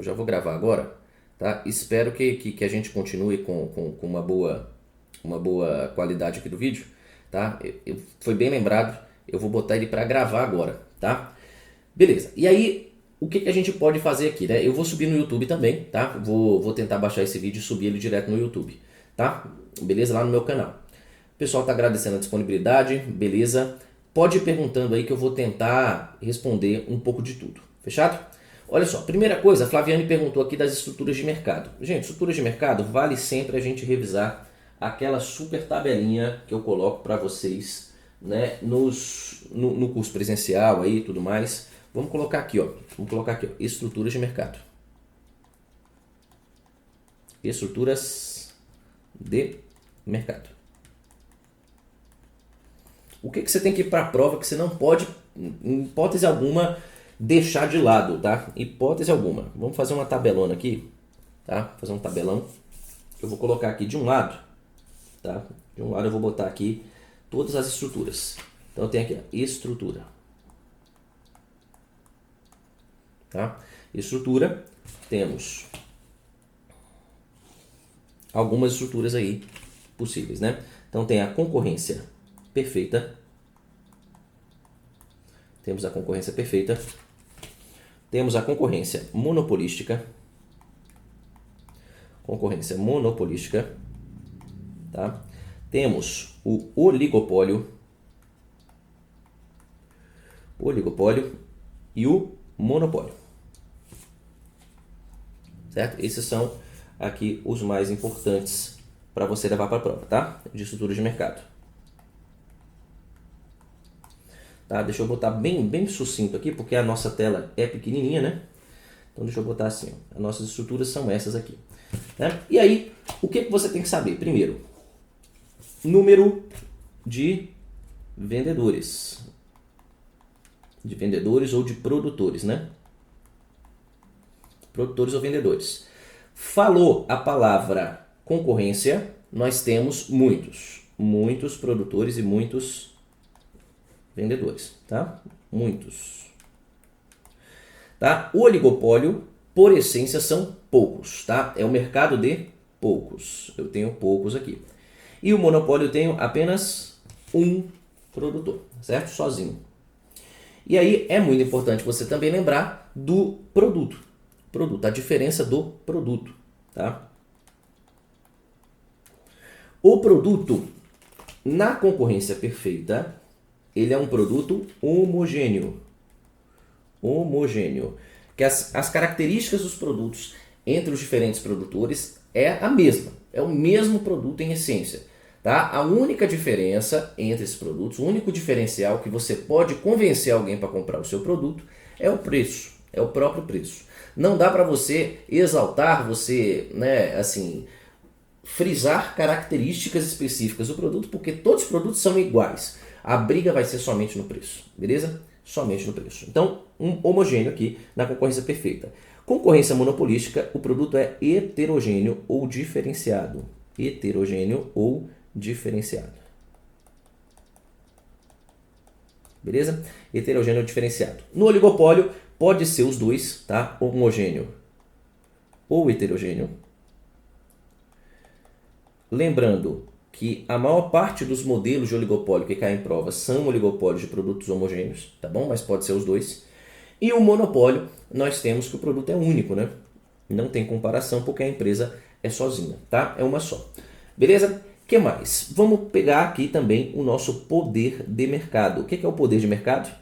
Eu já vou gravar agora, tá? Espero que a gente continue com uma boa qualidade aqui do vídeo, tá? Foi bem lembrado, eu vou botar ele para gravar agora, tá? Beleza, e aí o que a gente pode fazer aqui, né? Eu vou subir no YouTube também, tá? Vou tentar baixar esse vídeo e subir ele direto no YouTube, tá? Beleza? Lá no meu canal. O pessoal tá agradecendo a disponibilidade, beleza? Pode ir perguntando aí que eu vou tentar responder um pouco de tudo, fechado? Olha só, primeira coisa, a Flaviane perguntou aqui das estruturas de mercado. Gente, estruturas de mercado vale sempre a gente revisar aquela super tabelinha que eu coloco para vocês, né, no curso presencial aí e tudo mais. Vamos colocar aqui, ó. Vamos colocar aqui, ó, estruturas de mercado. Estruturas de mercado. O que você tem que ir para a prova que você não pode, em hipótese alguma, deixar de lado, tá? Hipótese alguma. Vamos fazer uma tabelona aqui, tá? Fazer um tabelão. Eu vou colocar aqui de um lado, tá? De um lado eu vou botar aqui todas as estruturas. Então eu tenho aqui, ó, estrutura. Tá? Estrutura, temos algumas estruturas aí possíveis, né? Então tem a concorrência perfeita. Temos a concorrência perfeita. Temos a concorrência monopolística. Concorrência monopolística. Tá? Temos o oligopólio. Oligopólio e o monopólio. Certo? Esses são aqui os mais importantes para você levar para a prova, tá? De estrutura de mercado. Tá? Deixa eu botar bem sucinto aqui, porque a nossa tela é pequenininha, né? Então deixa eu botar assim, ó. As nossas estruturas são essas aqui. Né? E aí, o que você tem que saber? Primeiro, número de vendedores. De vendedores ou de produtores, né? Produtores ou vendedores. Falou a palavra concorrência, nós temos muitos produtores e muitos vendedores, tá? Muitos. Tá? O oligopólio, por essência, são poucos, tá? É o mercado de poucos. Eu tenho poucos aqui. E o monopólio eu tenho apenas um produtor, certo? Sozinho. E aí é muito importante você também lembrar do produto. A diferença do produto, tá? O produto na concorrência perfeita, ele é um produto homogêneo. Homogêneo. Que as características dos produtos entre os diferentes produtores é a mesma. É o mesmo produto em essência. Tá? A única diferença entre esses produtos, o único diferencial que você pode convencer alguém para comprar o seu produto é o preço. É o próprio preço. Não dá para você exaltar, né, assim, frisar características específicas do produto, porque todos os produtos são iguais. A briga vai ser somente no preço, beleza? Somente no preço. Então, um homogêneo aqui na concorrência perfeita. Concorrência monopolística, o produto é heterogêneo ou diferenciado. Heterogêneo ou diferenciado. Beleza? Heterogêneo ou diferenciado. No oligopólio, pode ser os dois, tá? Homogêneo ou heterogêneo. Lembrando que a maior parte dos modelos de oligopólio que caem em prova são oligopólios de produtos homogêneos, tá bom? Mas pode ser os dois. E o monopólio, nós temos que o produto é único, né? Não tem comparação porque a empresa é sozinha, tá? É uma só. Beleza? O que mais? Vamos pegar aqui também o nosso poder de mercado. O que é o poder de mercado?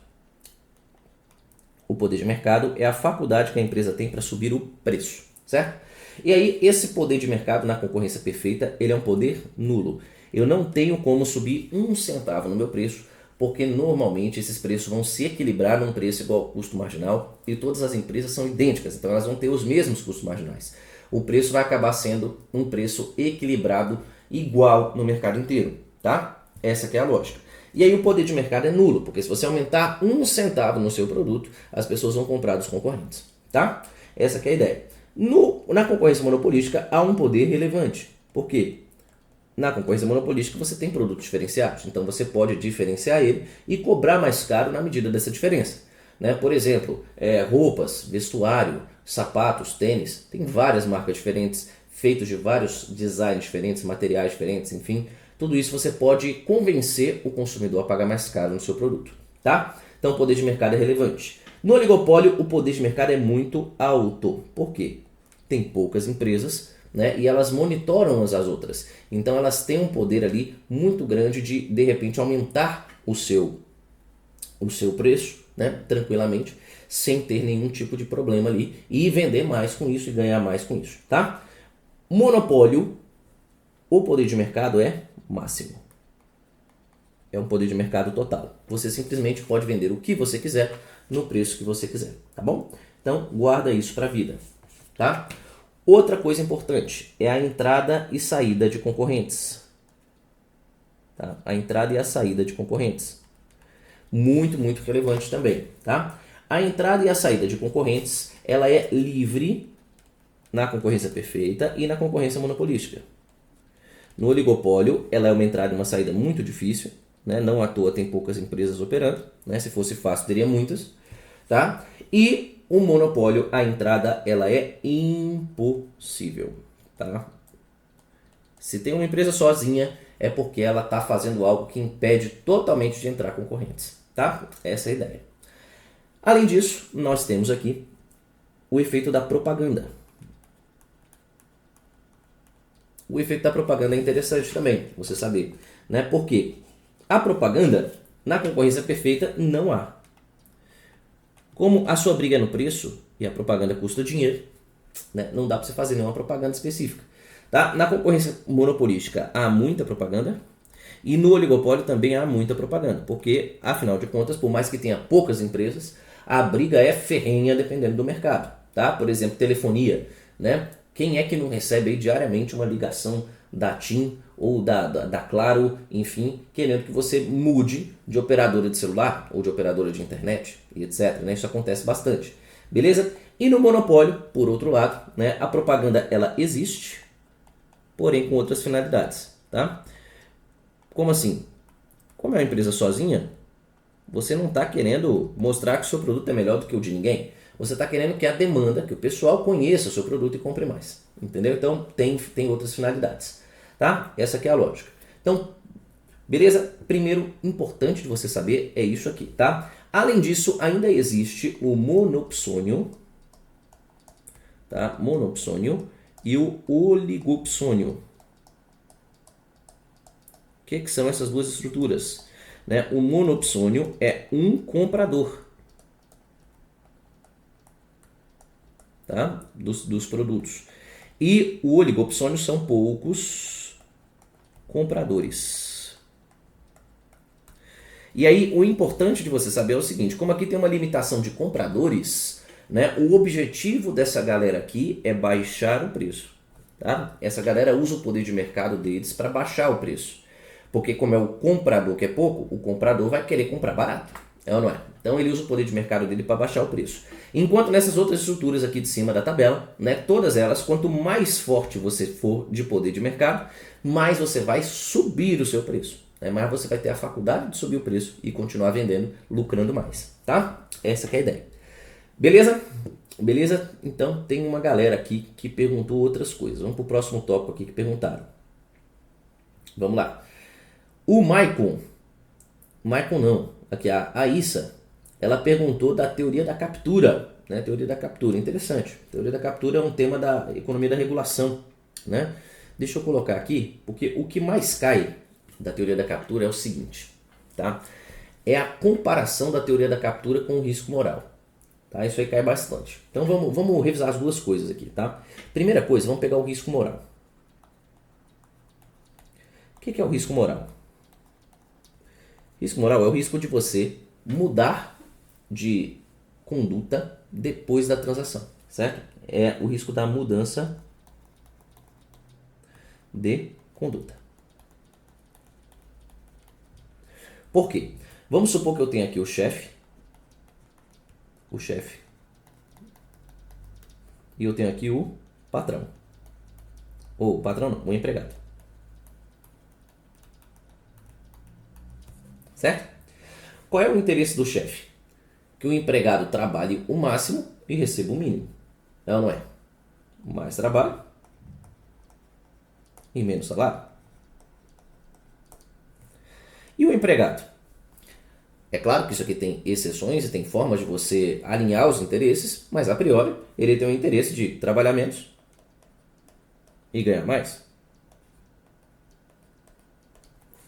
O poder de mercado é a faculdade que a empresa tem para subir o preço, certo? E aí, esse poder de mercado na concorrência perfeita, ele é um poder nulo. Eu não tenho como subir um centavo no meu preço, porque normalmente esses preços vão se equilibrar num preço igual ao custo marginal e todas as empresas são idênticas, então elas vão ter os mesmos custos marginais. O preço vai acabar sendo um preço equilibrado igual no mercado inteiro, tá? Essa que é a lógica. E aí o poder de mercado é nulo, porque se você aumentar um centavo no seu produto, as pessoas vão comprar dos concorrentes, tá? Essa que é a ideia. Na concorrência monopolística há um poder relevante. Por quê? Na concorrência monopolística você tem produtos diferenciados, então você pode diferenciar ele e cobrar mais caro na medida dessa diferença. Né? Por exemplo, roupas, vestuário, sapatos, tênis, tem várias marcas diferentes, feitos de vários designs diferentes, materiais diferentes, enfim. Tudo isso você pode convencer o consumidor a pagar mais caro no seu produto, tá? Então o poder de mercado é relevante. No oligopólio, o poder de mercado é muito alto. Por quê? Tem poucas empresas, né, e elas monitoram umas às outras. Então elas têm um poder ali muito grande de repente, aumentar o seu preço, né, tranquilamente, sem ter nenhum tipo de problema ali, e vender mais com isso e ganhar mais com isso, tá? Monopólio, o poder de mercado é máximo. É um poder de mercado total. Você simplesmente pode vender o que você quiser no preço que você quiser, tá bom? Então, guarda isso para a vida, tá? Outra coisa importante é a entrada e saída de concorrentes. Tá? A entrada e a saída de concorrentes. Muito, muito relevante também, tá? A entrada e a saída de concorrentes, ela é livre na concorrência perfeita e na concorrência monopolística. No oligopólio, ela é uma entrada e uma saída muito difícil, né? Não à toa tem poucas empresas operando, né? Se fosse fácil, teria muitas, tá? E o monopólio, a entrada, ela é impossível, tá? Se tem uma empresa sozinha, é porque ela está fazendo algo que impede totalmente de entrar concorrentes, tá? Essa é a ideia. Além disso, nós temos aqui o efeito da propaganda. O efeito da propaganda é interessante também, você saber, né? Porque a propaganda, na concorrência perfeita, não há. Como a sua briga é no preço e a propaganda custa dinheiro, né? Não dá para você fazer nenhuma propaganda específica. Tá? Na concorrência monopolística há muita propaganda e no oligopólio também há muita propaganda, porque, afinal de contas, por mais que tenha poucas empresas, a briga é ferrenha dependendo do mercado. Tá? Por exemplo, telefonia, né? Quem é que não recebe aí diariamente uma ligação da TIM ou da Claro, enfim, querendo que você mude de operadora de celular ou de operadora de internet e etc. Né? Isso acontece bastante. Beleza? E no monopólio, por outro lado, né, a propaganda ela existe, porém com outras finalidades. Tá? Como assim? Como é uma empresa sozinha, você não está querendo mostrar que o seu produto é melhor do que o de ninguém. Você está querendo que a demanda, que o pessoal conheça o seu produto e compre mais. Entendeu? Então tem outras finalidades. Tá? Essa aqui é a lógica. Então, beleza? Primeiro, importante de você saber é isso aqui. Tá? Além disso, ainda existe o monopsônio, tá? Monopsônio e o oligopsônio. O que são essas duas estruturas? Né? O monopsônio é um comprador, tá? dos produtos. E o oligopsônio são poucos compradores. E aí o importante de você saber é o seguinte, como aqui tem uma limitação de compradores, né, o objetivo dessa galera aqui é baixar o preço. Tá? Essa galera usa o poder de mercado deles para baixar o preço. Porque como é o comprador que é pouco, o comprador vai querer comprar barato. É ou não é? Então ele usa o poder de mercado dele para baixar o preço. Enquanto nessas outras estruturas aqui de cima da tabela, né, todas elas, quanto mais forte você for de poder de mercado, mais você vai subir o seu preço. Né? Mais você vai ter a faculdade de subir o preço e continuar vendendo, lucrando mais. Tá? Essa que é a ideia. Beleza? Beleza? Então tem uma galera aqui que perguntou outras coisas. Vamos para o próximo tópico aqui que perguntaram. Vamos lá. O Maicon não, aqui a Issa, ela perguntou da teoria da captura, né? Teoria da captura, interessante. Teoria da captura é um tema da economia da regulação, né? Deixa eu colocar aqui, porque o que mais cai da teoria da captura é o seguinte, tá? É a comparação da teoria da captura com o risco moral. Tá? Isso aí cai bastante. Então vamos revisar as duas coisas aqui, tá? Primeira coisa, vamos pegar o risco moral. O que é o risco moral? Risco moral é o risco de você mudar de conduta depois da transação, certo? É o risco da mudança de conduta. Por quê? Vamos supor que eu tenho aqui o chefe, e eu tenho aqui o patrão. Ou o patrão não, o empregado. Certo? Qual é o interesse do chefe? Que o empregado trabalhe o máximo e receba o mínimo. É ou não é? Mais trabalho e menos salário. E o empregado? É claro que isso aqui tem exceções e tem formas de você alinhar os interesses, mas a priori ele tem o interesse de trabalhar menos e ganhar mais.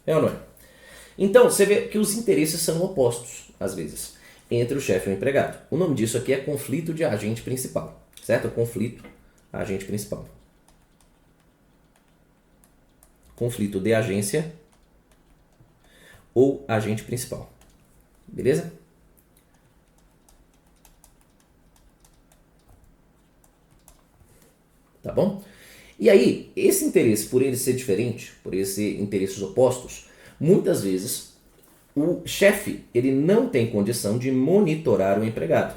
É ou não é? Então, você vê que os interesses são opostos, às vezes, entre o chefe e o empregado. O nome disso aqui é conflito de agente principal, certo? Conflito agente principal. Conflito de agência ou agente principal. Beleza? Tá bom? E aí, esse interesse, por ele ser diferente, por ele ser interesses opostos, muitas vezes o chefe ele não tem condição de monitorar o empregado.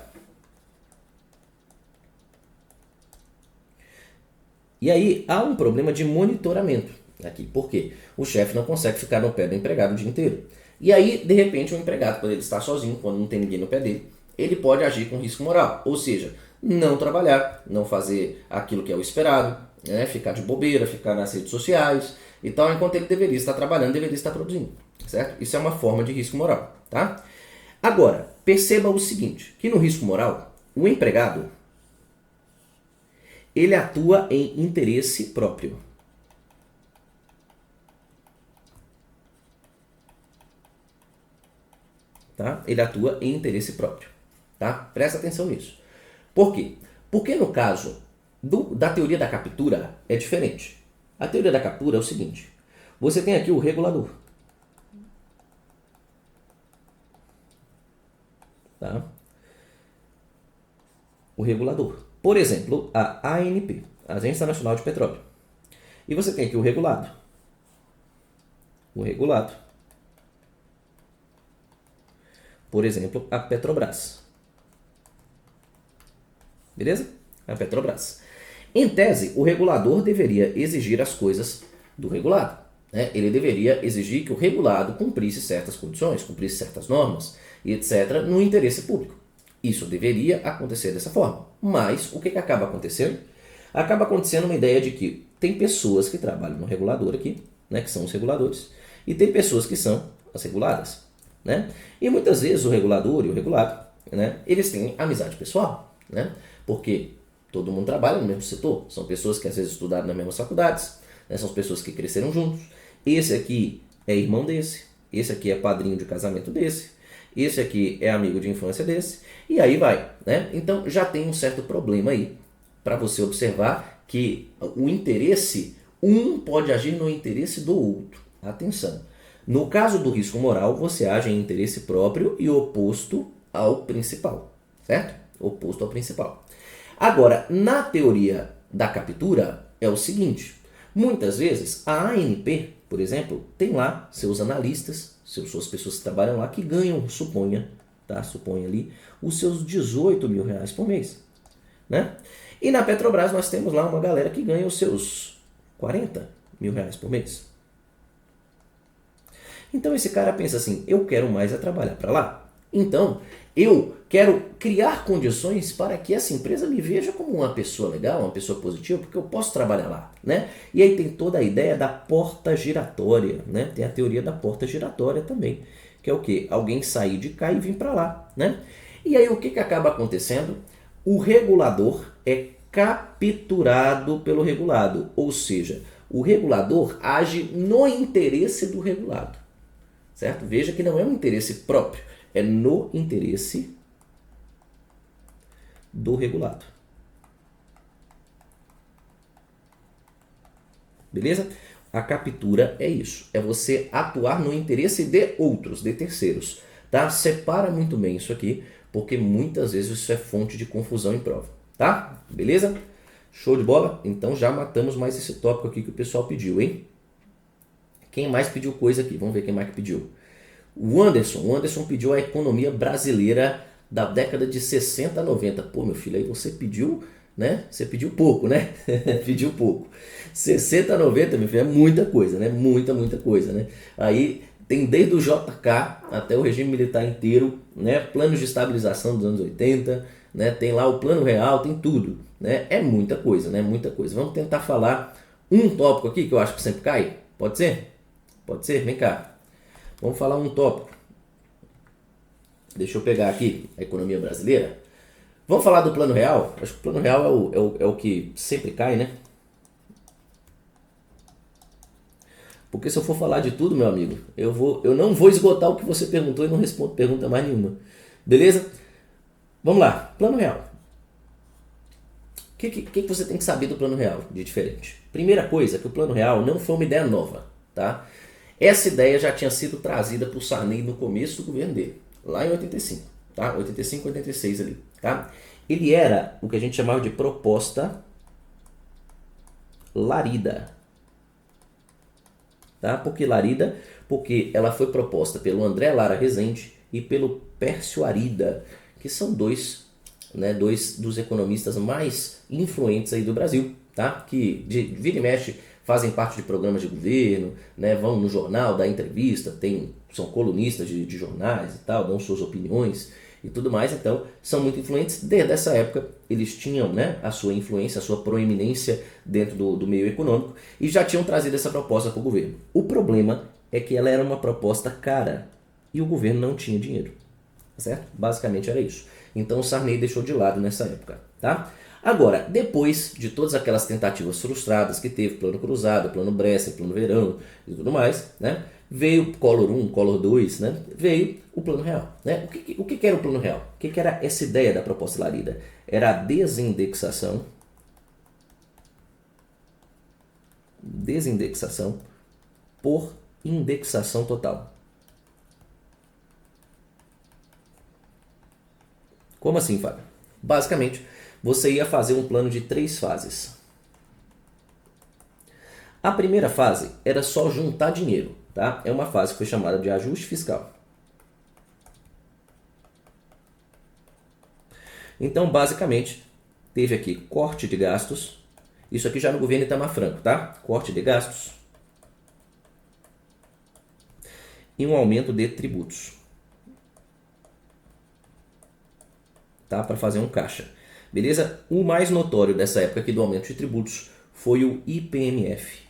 E aí há um problema de monitoramento aqui. Por quê? O chefe não consegue ficar no pé do empregado o dia inteiro. E aí, de repente, o empregado, quando ele está sozinho, quando não tem ninguém no pé dele, ele pode agir com risco moral. Ou seja, não trabalhar, não fazer aquilo que é o esperado, né? Ficar de bobeira, ficar nas redes sociais e tal, enquanto ele deveria estar trabalhando, deveria estar produzindo. Certo? Isso é uma forma de risco moral. Tá? Agora, perceba o seguinte, que no risco moral, o empregado ele atua em interesse próprio. Tá? Ele atua em interesse próprio. Tá? Presta atenção nisso. Por quê? Porque no caso da teoria da captura é diferente. A teoria da captura é o seguinte. Você tem aqui o regulador. Tá? O regulador. Por exemplo, a ANP, Agência Nacional de Petróleo. E você tem aqui o regulado. O regulado. Por exemplo, a Petrobras. Beleza? A Petrobras. Em tese, o regulador deveria exigir as coisas do regulado. Né? Ele deveria exigir que o regulado cumprisse certas condições, cumprisse certas normas e etc. no interesse público. Isso deveria acontecer dessa forma. Mas o que acaba acontecendo? Acaba acontecendo uma ideia de que tem pessoas que trabalham no regulador aqui, né, que são os reguladores, e tem pessoas que são as reguladas. Né? E muitas vezes o regulador e o regulado, né, eles têm amizade pessoal, né? Porque todo mundo trabalha no mesmo setor, são pessoas que às vezes estudaram nas mesmas faculdades, né, são pessoas que cresceram juntos. Esse aqui é irmão desse, esse aqui é padrinho de casamento desse, esse aqui é amigo de infância desse, e aí vai. Né? Então já tem um certo problema aí para você observar que o interesse, um pode agir no interesse do outro. Atenção. No caso do risco moral, você age em interesse próprio e oposto ao principal, certo? Oposto ao principal. Agora, na teoria da captura, é o seguinte, muitas vezes a ANP, por exemplo, tem lá seus analistas, suas pessoas que trabalham lá, que ganham, suponha ali, os seus 18 mil reais por mês. Né? E na Petrobras nós temos lá uma galera que ganha os seus 40 mil reais por mês. Então esse cara pensa assim, eu quero mais é trabalhar para lá. Então eu quero criar condições para que essa empresa me veja como uma pessoa legal, uma pessoa positiva, porque eu posso trabalhar lá. Né? E aí tem toda a ideia da porta giratória. Né? Tem a teoria da porta giratória também. Que é o quê? Alguém sair de cá e vir para lá. Né? E aí o que acaba acontecendo? O regulador é capturado pelo regulado. Ou seja, o regulador age no interesse do regulado. Certo? Veja que não é um interesse próprio, é no interesse do regulado. Beleza? A captura é isso, é você atuar no interesse de outros, de terceiros. Tá? Separa muito bem isso aqui, porque muitas vezes isso é fonte de confusão em prova. Tá? Beleza? Show de bola? Então já matamos mais esse tópico aqui que o pessoal pediu, hein? Quem mais pediu coisa aqui? Vamos ver quem mais que pediu. O Anderson pediu a economia brasileira da década de 60 a 90. Pô, meu filho, aí você pediu, né? Você pediu pouco, né? Pediu pouco. 60 a 90, meu filho, é muita coisa, né? Muita coisa, né? Aí tem desde o JK até o regime militar inteiro, né? Planos de estabilização dos anos 80, né? Tem lá o plano real, tem tudo, né? É muita coisa, né? Muita coisa. Vamos tentar falar um tópico aqui que eu acho que sempre cai? Pode ser? Pode ser? Vem cá. Vamos falar um tópico. Deixa eu pegar aqui a economia brasileira. Vamos falar do plano real? Acho que o plano real é o que sempre cai, né? Porque se eu for falar de tudo, meu amigo, eu não vou esgotar o que você perguntou e não respondo pergunta mais nenhuma. Beleza? Vamos lá. Plano real. O que você tem que saber do plano real de diferente? Primeira coisa, que o plano real não foi uma ideia nova, tá? Essa ideia já tinha sido trazida por Sarney no começo do governo dele, lá em 85, tá? 85, 86 ali, tá? Ele era o que a gente chamava de proposta Larida, tá? Por que Larida? Porque ela foi proposta pelo André Lara Rezende e pelo Pércio Arida, que são dois dos economistas mais influentes aí do Brasil, tá? Que vira e mexe fazem parte de programas de governo, né? Vão no jornal dar entrevista, são colunistas de jornais e tal, dão suas opiniões e tudo mais, então são muito influentes. Desde essa época eles tinham, né, a sua influência, a sua proeminência dentro do meio econômico e já tinham trazido essa proposta para o governo. O problema é que ela era uma proposta cara e o governo não tinha dinheiro, certo? Basicamente era isso. Então o Sarney deixou de lado nessa época, tá? Agora, depois de todas aquelas tentativas frustradas que teve, plano cruzado, plano Bresser, plano verão e tudo mais, né? Veio Collor 1, Collor 2, né? Veio o plano real, né? O que era o plano real? O que era essa ideia da proposta Larida? Era a desindexação por indexação total. Como assim, Fábio? Basicamente, você ia fazer um plano de 3 fases. A primeira fase era só juntar dinheiro, tá? É uma fase que foi chamada de ajuste fiscal. Então, basicamente, teve aqui corte de gastos. Isso aqui já no governo Itamar Franco, tá? Corte de gastos e um aumento de tributos, tá? Para fazer um caixa. Beleza? O mais notório dessa época aqui do aumento de tributos foi o IPMF,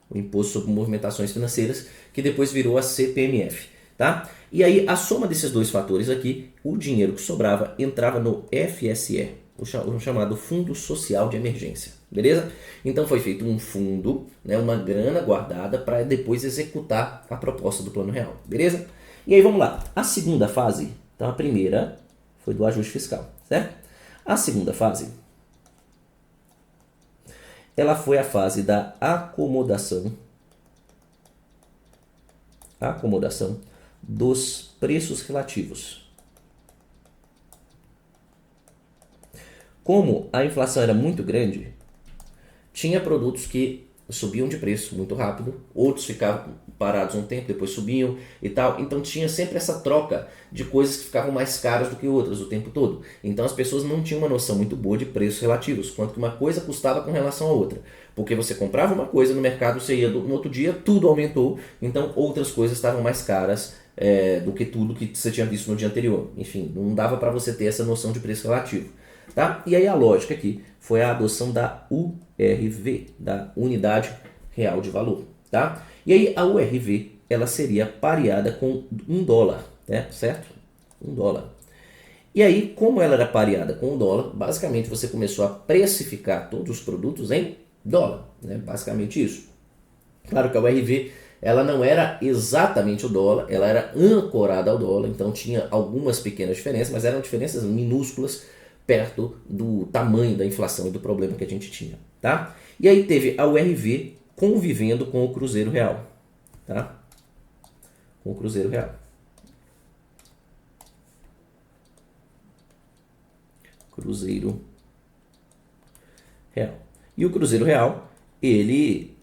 o Imposto sobre Movimentações Financeiras, que depois virou a CPMF, tá? E aí a soma desses dois fatores aqui, o dinheiro que sobrava entrava no FSE, o chamado Fundo Social de Emergência, beleza? Então foi feito um fundo, né, uma grana guardada para depois executar a proposta do Plano Real, beleza? E aí vamos lá, a segunda fase, então a primeira foi do ajuste fiscal, certo? A segunda fase, ela foi a fase da acomodação dos preços relativos. Como a inflação era muito grande, tinha produtos que subiam de preço muito rápido, outros ficavam parados um tempo, depois subiam e tal. Então tinha sempre essa troca de coisas que ficavam mais caras do que outras o tempo todo. Então as pessoas não tinham uma noção muito boa de preços relativos, quanto que uma coisa custava com relação a outra. Porque você comprava uma coisa no mercado, você ia no outro dia, tudo aumentou, então outras coisas estavam mais caras do que tudo que você tinha visto no dia anterior. Enfim, não dava para você ter essa noção de preço relativo. Tá? E aí a lógica aqui foi a adoção da URV, da Unidade Real de Valor. Tá? E aí a URV ela seria pareada com $1, né? Certo? $1. E aí, como ela era pareada com $1, basicamente você começou a precificar todos os produtos em dólar, né? Basicamente isso. Claro que a URV ela não era exatamente o dólar, ela era ancorada ao dólar, então tinha algumas pequenas diferenças, mas eram diferenças minúsculas perto do tamanho da inflação e do problema que a gente tinha, tá? E aí teve a URV convivendo com o Cruzeiro Real, tá? Com o Cruzeiro Real. Cruzeiro Real. E o Cruzeiro Real, ele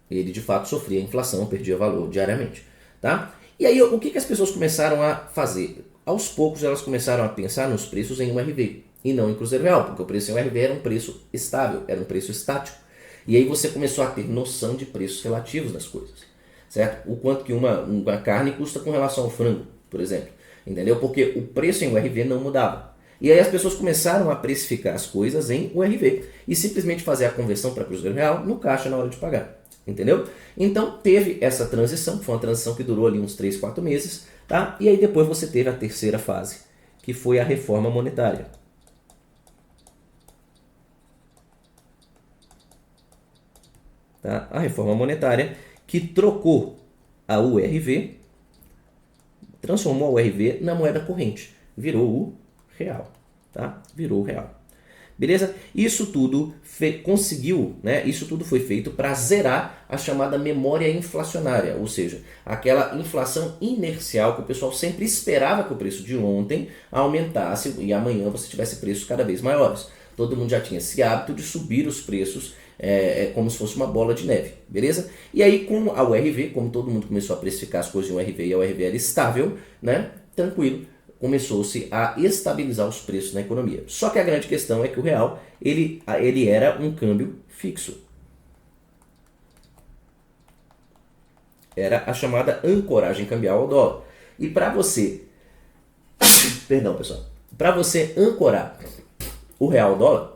de fato sofria inflação, perdia valor diariamente, tá? E aí o que as pessoas começaram a fazer? Aos poucos elas começaram a pensar nos preços em URV e não em Cruzeiro Real, porque o preço em URV era um preço estável, era um preço estático. E aí você começou a ter noção de preços relativos das coisas, certo? O quanto que uma carne custa com relação ao frango, por exemplo, entendeu? Porque o preço em URV não mudava. E aí as pessoas começaram a precificar as coisas em URV e simplesmente fazer a conversão para Cruzeiro Real no caixa na hora de pagar. Entendeu? Então teve essa transição, foi uma transição que durou ali uns 3, 4 meses, tá? E aí depois você teve a terceira fase, que foi a reforma monetária. Tá? A reforma monetária que trocou a URV, transformou a URV na moeda corrente, virou o real, tá? Virou o real. Beleza? Isso tudo conseguiu, né? Isso tudo foi feito para zerar a chamada memória inflacionária, ou seja, aquela inflação inercial que o pessoal sempre esperava que o preço de ontem aumentasse e amanhã você tivesse preços cada vez maiores. Todo mundo já tinha esse hábito de subir os preços como se fosse uma bola de neve, beleza? E aí com a URV, como todo mundo começou a precificar as coisas em URV e a URV era estável, né? Tranquilo, começou-se a estabilizar os preços na economia. Só que a grande questão é que o real ele era um câmbio fixo. Era a chamada ancoragem cambial ao dólar. E para você, perdão pessoal, para você ancorar o real ao dólar,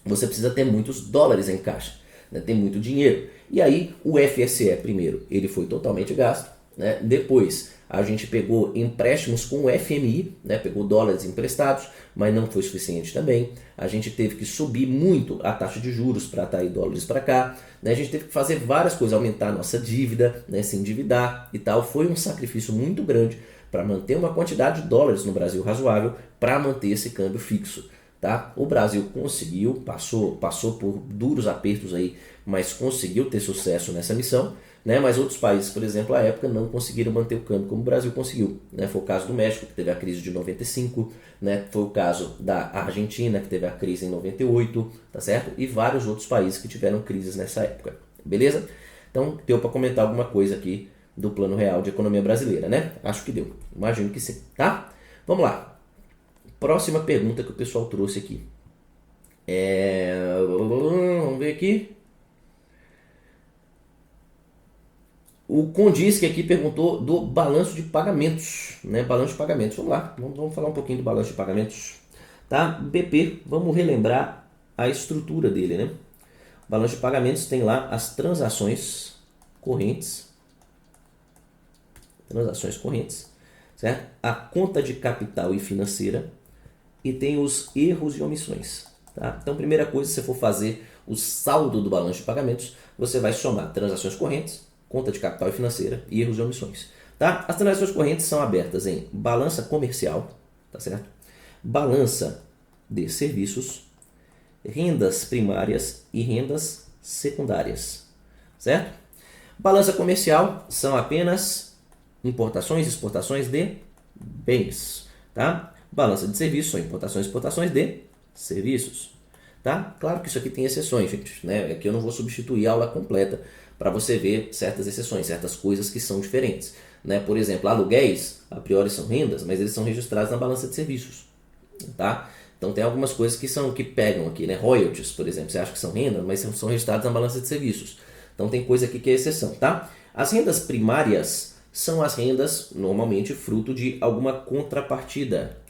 você precisa ter muitos dólares em caixa, né? Ter muito dinheiro. E aí o FSE primeiro, ele foi totalmente gasto, né? Depois a gente pegou empréstimos com o FMI, né? Pegou dólares emprestados, mas não foi suficiente também. A gente teve que subir muito a taxa de juros para atrair dólares para cá, né? A gente teve que fazer várias coisas, aumentar a nossa dívida, né? Se endividar e tal. Foi um sacrifício muito grande para manter uma quantidade de dólares no Brasil razoável para manter esse câmbio fixo. Tá? O Brasil conseguiu, passou por duros apertos aí, mas conseguiu ter sucesso nessa missão, né? Mas outros países, por exemplo, à época não conseguiram manter o câmbio como o Brasil conseguiu, né? Foi o caso do México, que teve a crise de 95, né? Foi o caso da Argentina, que teve a crise em 98, tá certo? E vários outros países que tiveram crises nessa época, beleza? Então, deu para comentar alguma coisa aqui do Plano Real de Economia Brasileira, né? Acho que deu, imagino que sim, tá? Vamos lá. Próxima pergunta que o pessoal trouxe aqui. Vamos ver aqui. O Condisque aqui perguntou do balanço de pagamentos, né? Balanço de pagamentos. Vamos lá, vamos falar um pouquinho do balanço de pagamentos. Tá? BP, vamos relembrar a estrutura dele, né? O balanço de pagamentos tem lá as transações correntes. Transações correntes, certo? A conta de capital e financeira. E tem os erros e omissões. Tá? Então, primeira coisa, se você for fazer o saldo do balanço de pagamentos, você vai somar transações correntes, conta de capital e financeira e erros e omissões. Tá? As transações correntes são abertas em balança comercial, tá certo? Balança de serviços, rendas primárias e rendas secundárias, certo? Balança comercial são apenas importações e exportações de bens, tá? Balança de serviços são importações e exportações de serviços. Tá? Claro que isso aqui tem exceções, gente. Né? Aqui eu não vou substituir a aula completa para você ver certas exceções, certas coisas que são diferentes. Né? Por exemplo, aluguéis, a priori são rendas, mas eles são registrados na balança de serviços. Tá? Então tem algumas coisas que pegam aqui, né? Royalties, por exemplo, você acha que são rendas, mas são registrados na balança de serviços. Então tem coisa aqui que é exceção. Tá? As rendas primárias são as rendas, normalmente, fruto de alguma contrapartida.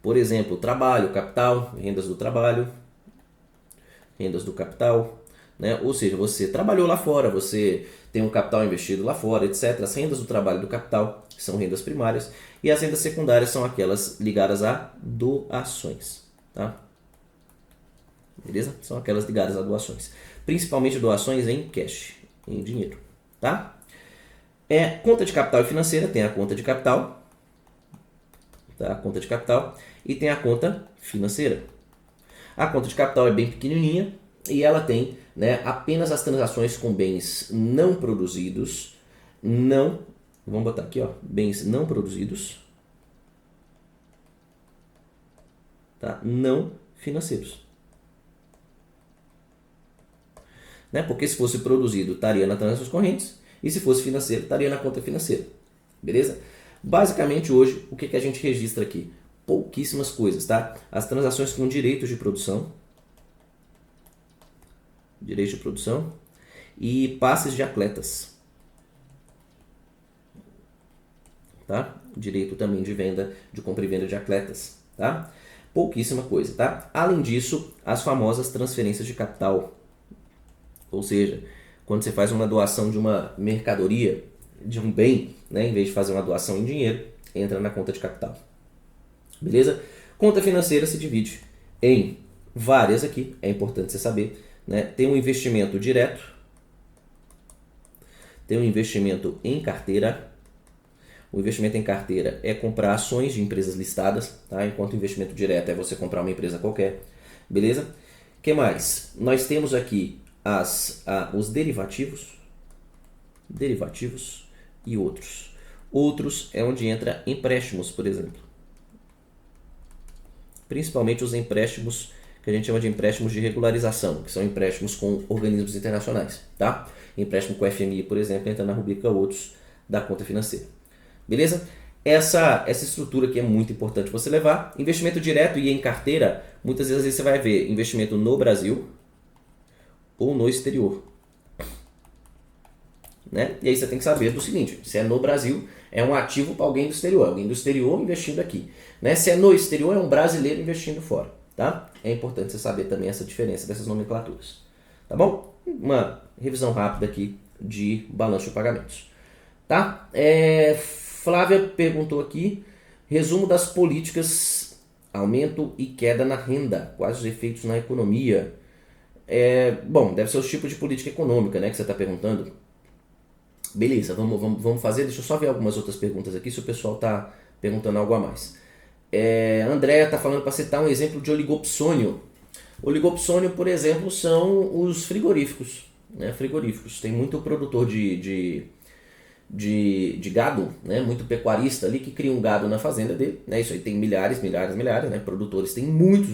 Por exemplo, trabalho, capital, rendas do trabalho, rendas do capital, né? Ou seja, você trabalhou lá fora, você tem um capital investido lá fora, etc. As rendas do trabalho e do capital são rendas primárias e as rendas secundárias são aquelas ligadas a doações, tá? Beleza? São aquelas ligadas a doações, principalmente doações em cash, em dinheiro, tá? Conta de capital e financeira tem a conta de capital, tá? A conta de capital e tem a conta financeira. A conta de capital é bem pequenininha e ela tem, né, apenas as transações com bens não produzidos, vamos botar aqui, ó, bens não produzidos, tá? Não financeiros. Né? Porque se fosse produzido, estaria nas transações correntes e se fosse financeiro, estaria na conta financeira. Beleza? Basicamente hoje, o que a gente registra aqui? Pouquíssimas coisas, tá? As transações com direitos de produção, e passes de atletas, tá? direito também de venda, de compra e venda de atletas, tá? Pouquíssima coisa, tá? Além disso, as famosas transferências de capital, ou seja, quando você faz uma doação de uma mercadoria, de um bem, né, em vez de fazer uma doação em dinheiro, entra na conta de capital. Beleza? Conta financeira se divide em várias aqui, é importante você saber, né? Tem um investimento direto, tem um investimento em carteira. O investimento em carteira é comprar ações de empresas listadas, tá? Enquanto o investimento direto é você comprar uma empresa qualquer. Beleza? O que mais? Nós temos aqui os derivativos e outros. Outros é onde entra empréstimos, por exemplo. Principalmente os empréstimos que a gente chama de empréstimos de regularização, que são empréstimos com organismos internacionais, tá? Empréstimo com o FMI, por exemplo, entra na rubrica outros da conta financeira. Beleza? Essa estrutura aqui é muito importante você levar. Investimento direto e em carteira, muitas vezes você vai ver investimento no Brasil ou no exterior. Né? E aí você tem que saber do seguinte, se é no Brasil, é um ativo para alguém do exterior, alguém do exterior investindo aqui. Né? Se é no exterior, é um brasileiro investindo fora. Tá? É importante você saber também essa diferença dessas nomenclaturas. Tá bom? Uma revisão rápida aqui de balanço de pagamentos. Tá? Flávia perguntou aqui, resumo das políticas, aumento e queda na renda, quais os efeitos na economia. Bom, deve ser os tipos de política econômica, né, que você está perguntando. Beleza, vamos fazer, deixa eu só ver algumas outras perguntas aqui, se o pessoal está perguntando algo a mais. Andréa está falando para citar um exemplo de oligopsônio. Oligopsônio, por exemplo, são os frigoríficos. Né, frigoríficos, tem muito produtor de gado, né, muito pecuarista ali que cria um gado na fazenda dele, né, isso aí tem milhares, né, produtores tem muitos,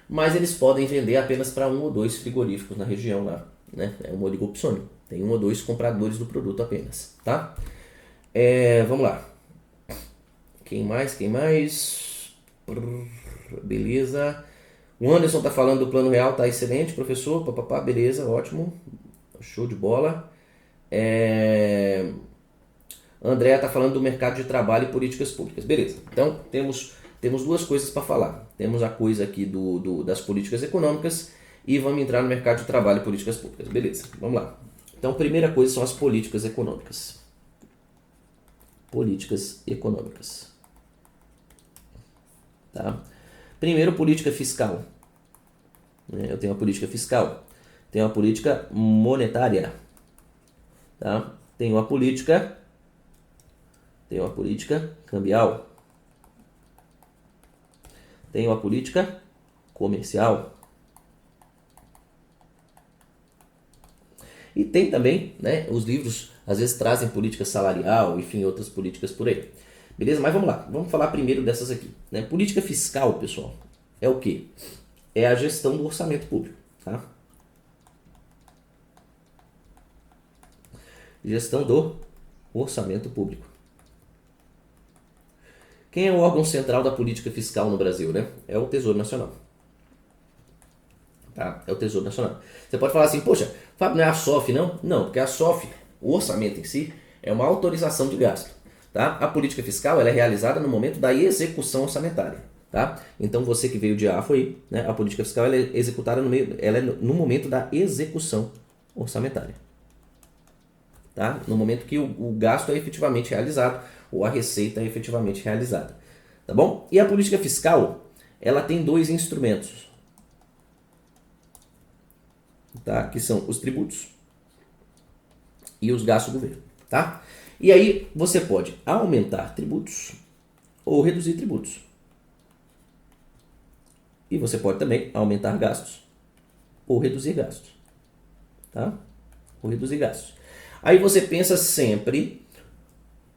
mas eles podem vender apenas para 1 ou 2 frigoríficos na região lá, né, é um oligopsônio, tem 1 ou 2 compradores do produto apenas, tá? Vamos lá, quem mais? Beleza, o Anderson tá falando do plano real, tá excelente, professor, papapá, beleza, ótimo, show de bola. André está falando do mercado de trabalho e políticas públicas. Beleza, então temos 2 coisas para falar. Temos a coisa aqui das políticas econômicas e vamos entrar no mercado de trabalho e políticas públicas. Beleza, vamos lá. Então, primeira coisa são as políticas econômicas. Políticas econômicas. Tá? Primeiro, política fiscal. Eu tenho a política fiscal. Tenho a política monetária. Tá? Tenho a política cambial. Tenho a política comercial. E tem também, né, os livros às vezes trazem política salarial, enfim, outras políticas por aí. Beleza? Mas vamos lá, vamos falar primeiro dessas aqui. Né? Política fiscal, pessoal, é o quê? É a gestão do orçamento público. Tá? Gestão do orçamento público. Quem é o órgão central da política fiscal no Brasil, né? É o Tesouro Nacional. Tá? É o Tesouro Nacional. Você pode falar assim, poxa, Fábio, não é a SOF, não? Não, porque a SOF, o orçamento em si, é uma autorização de gasto. Tá? A política fiscal ela é realizada no momento da execução orçamentária. Tá? Então você que veio de AFO aí, né? A política fiscal ela é executada no momento da execução orçamentária. Tá? No momento que o gasto é efetivamente realizado ou a receita é efetivamente realizada. Tá bom? E a política fiscal, ela tem 2 instrumentos, tá? Que são os tributos e os gastos do governo. Tá? E aí você pode aumentar tributos ou reduzir tributos. E você pode também aumentar gastos ou reduzir gastos. Tá? Ou reduzir gastos. Aí você pensa sempre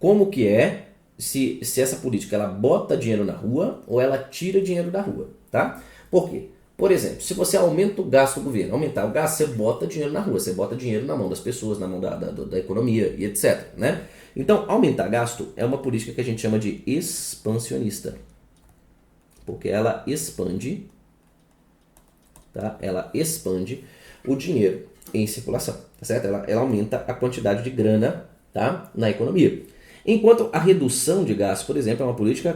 como que é se essa política ela bota dinheiro na rua ou ela tira dinheiro da rua, tá? Por quê? Por exemplo, se você aumenta o gasto do governo, aumentar o gasto, você bota dinheiro na rua, você bota dinheiro na mão das pessoas, na mão da economia e etc, né? Então, aumentar gasto é uma política que a gente chama de expansionista, porque ela expande, tá? Ela expande o dinheiro em circulação, tá certo? Ela aumenta a quantidade de grana, tá? Na economia. Enquanto a redução de gastos, por exemplo, é uma política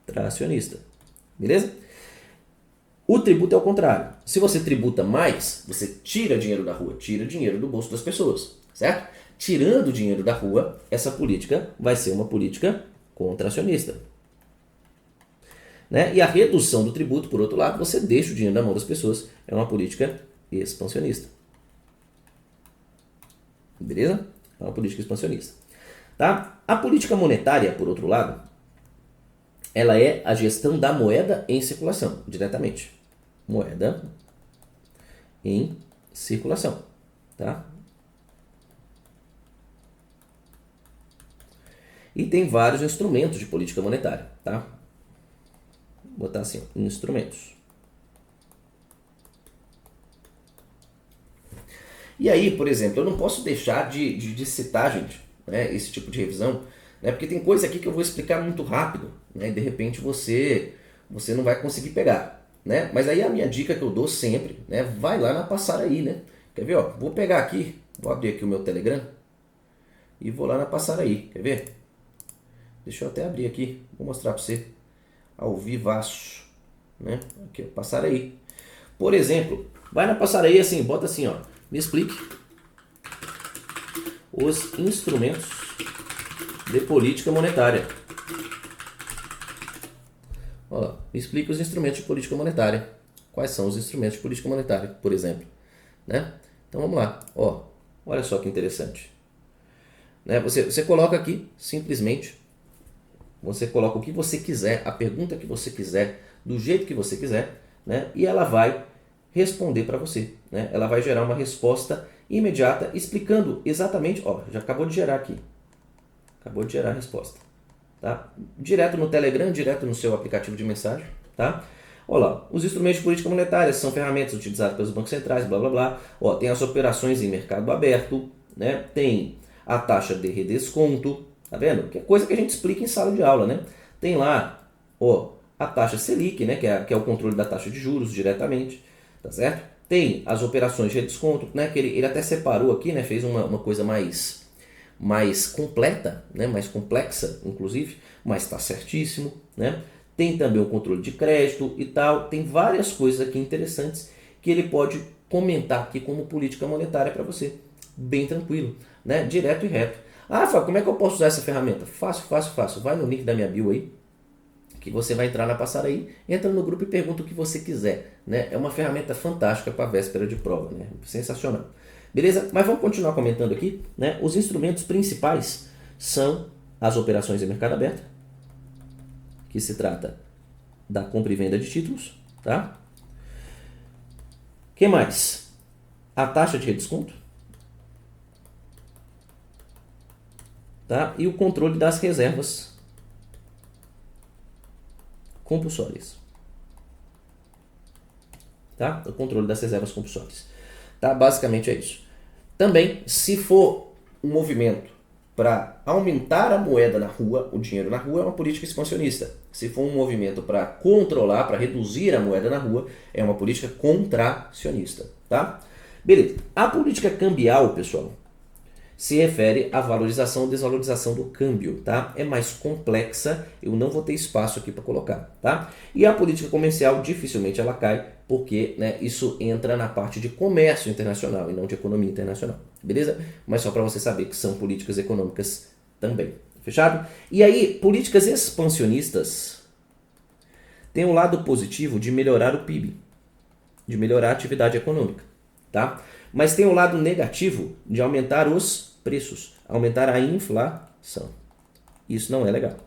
contracionista. Beleza? O tributo é o contrário. Se você tributa mais, você tira dinheiro da rua, tira dinheiro do bolso das pessoas, certo? Tirando dinheiro da rua, essa política vai ser uma política contracionista. Né? E a redução do tributo, por outro lado, você deixa o dinheiro na mão das pessoas, é uma política expansionista. Beleza? É uma política expansionista. Tá? A política monetária, por outro lado, ela é a gestão da moeda em circulação, diretamente. Moeda em circulação. Tá? E tem vários instrumentos de política monetária. Tá? Vou botar assim, instrumentos. E aí, por exemplo, eu não posso deixar de citar, gente, né, esse tipo de revisão, né, porque tem coisa aqui que eu vou explicar muito rápido, né, e de repente você não vai conseguir pegar. Né? Mas aí a minha dica que eu dou sempre, né, vai lá na Passaraí, né? Quer ver? Ó, vou pegar aqui, vou abrir aqui o meu Telegram e vou lá na Passaraí, quer ver? Deixa eu até abrir aqui, vou mostrar para você ao vivaço, né? Aqui, ó, Passaraí. Por exemplo, vai na Passaraí assim, bota assim, ó, me explique os instrumentos de política monetária. Olha lá, me explique os instrumentos de política monetária. Quais são os instrumentos de política monetária, por exemplo? Né? Então vamos lá. Ó, olha só que interessante. Né? Você coloca aqui, simplesmente, você coloca o que você quiser, a pergunta que você quiser, do jeito que você quiser, né? E ela vai responder para você. Né? Ela vai gerar uma resposta imediata, explicando exatamente, ó, já acabou de gerar aqui. Acabou de gerar a resposta. Tá? Direto no Telegram, direto no seu aplicativo de mensagem. Tá? Olha lá, os instrumentos de política monetária são ferramentas utilizadas pelos bancos centrais, blá blá blá. Ó, tem as operações em mercado aberto, né? Tem a taxa de redesconto, tá vendo? Que é coisa que a gente explica em sala de aula, né? Tem lá, ó, a taxa Selic, né? Que é o controle da taxa de juros diretamente, tá certo? Tem as operações de redesconto, né? Que ele até separou aqui, né? Fez uma coisa mais completa, né? Mais complexa, inclusive, mas está certíssimo, né? Tem também o controle de crédito e tal, tem várias coisas aqui interessantes que ele pode comentar aqui como política monetária para você, bem tranquilo, né? Direto e reto. Ah, Fábio, como é que eu posso usar essa ferramenta? Fácil, fácil, fácil. Vai no link da minha bio aí, que você vai entrar na Passaraí, entra no grupo e pergunta o que você quiser, né? É uma ferramenta fantástica para a véspera de prova, né? Sensacional. Beleza? Mas vamos continuar comentando aqui, né? Os instrumentos principais são as operações em mercado aberto, que se trata da compra e venda de títulos, tá? Que mais? A taxa de redesconto, tá? E o controle das reservas compulsórias, tá? O controle das reservas compulsórias, tá? Basicamente é isso. Também, se for um movimento para aumentar a moeda na rua, o dinheiro na rua, é uma política expansionista. Se for um movimento para controlar, para reduzir a moeda na rua, é uma política contracionista, tá? Beleza. A política cambial, pessoal, se refere à valorização ou desvalorização do câmbio, tá? É mais complexa, eu não vou ter espaço aqui para colocar, tá? E a política comercial, dificilmente ela cai, porque, né, isso entra na parte de comércio internacional e não de economia internacional, beleza? Mas só para você saber que são políticas econômicas também, fechado? E aí, políticas expansionistas têm um lado positivo de melhorar o PIB, de melhorar a atividade econômica, tá? Mas tem um lado negativo de aumentar os preços, aumentar a inflação. Isso não é legal,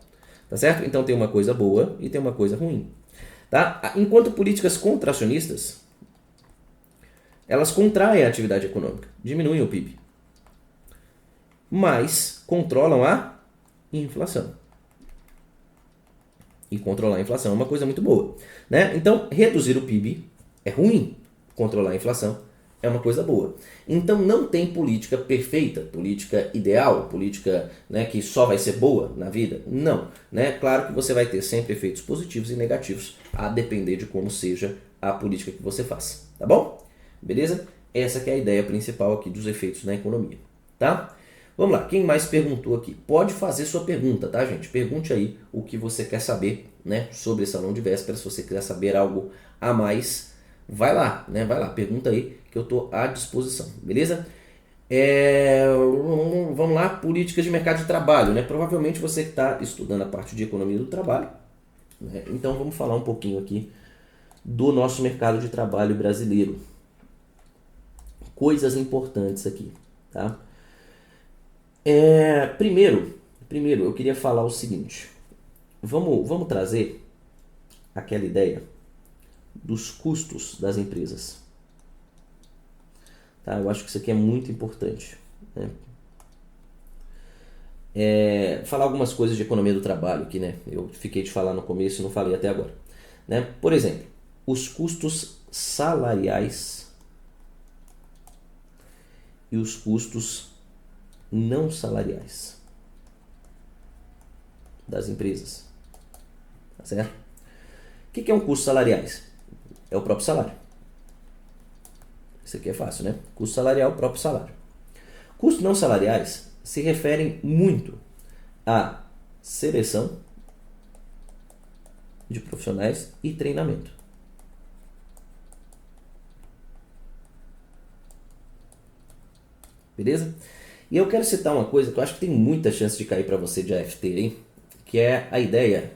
tá certo? Então tem uma coisa boa e tem uma coisa ruim, tá? Enquanto políticas contracionistas, elas contraem a atividade econômica, diminuem o PIB, mas controlam a inflação. E controlar a inflação é uma coisa muito boa, né? Então reduzir o PIB é ruim, controlar a inflação é uma coisa boa. Então não tem política perfeita, política ideal, política, né, que só vai ser boa na vida. Não. Né? Claro que você vai ter sempre efeitos positivos e negativos, a depender de como seja a política que você faz. Tá bom? Beleza? Essa que é a ideia principal aqui dos efeitos na economia. Tá? Vamos lá, quem mais perguntou aqui? Pode fazer sua pergunta, tá, gente? Pergunte aí o que você quer saber, né, sobre salão de vésperas. Se você quiser saber algo a mais, vai lá, né? Vai lá, pergunta aí que eu tô à disposição, beleza? Vamos lá, políticas de mercado de trabalho, né? Provavelmente você que está estudando a parte de economia do trabalho, né? Então vamos falar um pouquinho aqui do nosso mercado de trabalho brasileiro. Coisas importantes aqui, tá? Primeiro eu queria falar o seguinte. Vamos trazer aquela ideia dos custos das empresas. Tá? Eu acho que isso aqui é muito importante, né? Falar algumas coisas de economia do trabalho aqui, né? Eu fiquei de falar no começo e não falei até agora, né? Por exemplo, os custos salariais e os custos não salariais das empresas, tá certo? O que é um custo salariais? É o próprio salário. Isso aqui é fácil, né? Custo salarial, o próprio salário. Custos não salariais se referem muito à seleção de profissionais e treinamento. Beleza? E eu quero citar uma coisa que eu acho que tem muita chance de cair para você de AFT aí, que é a ideia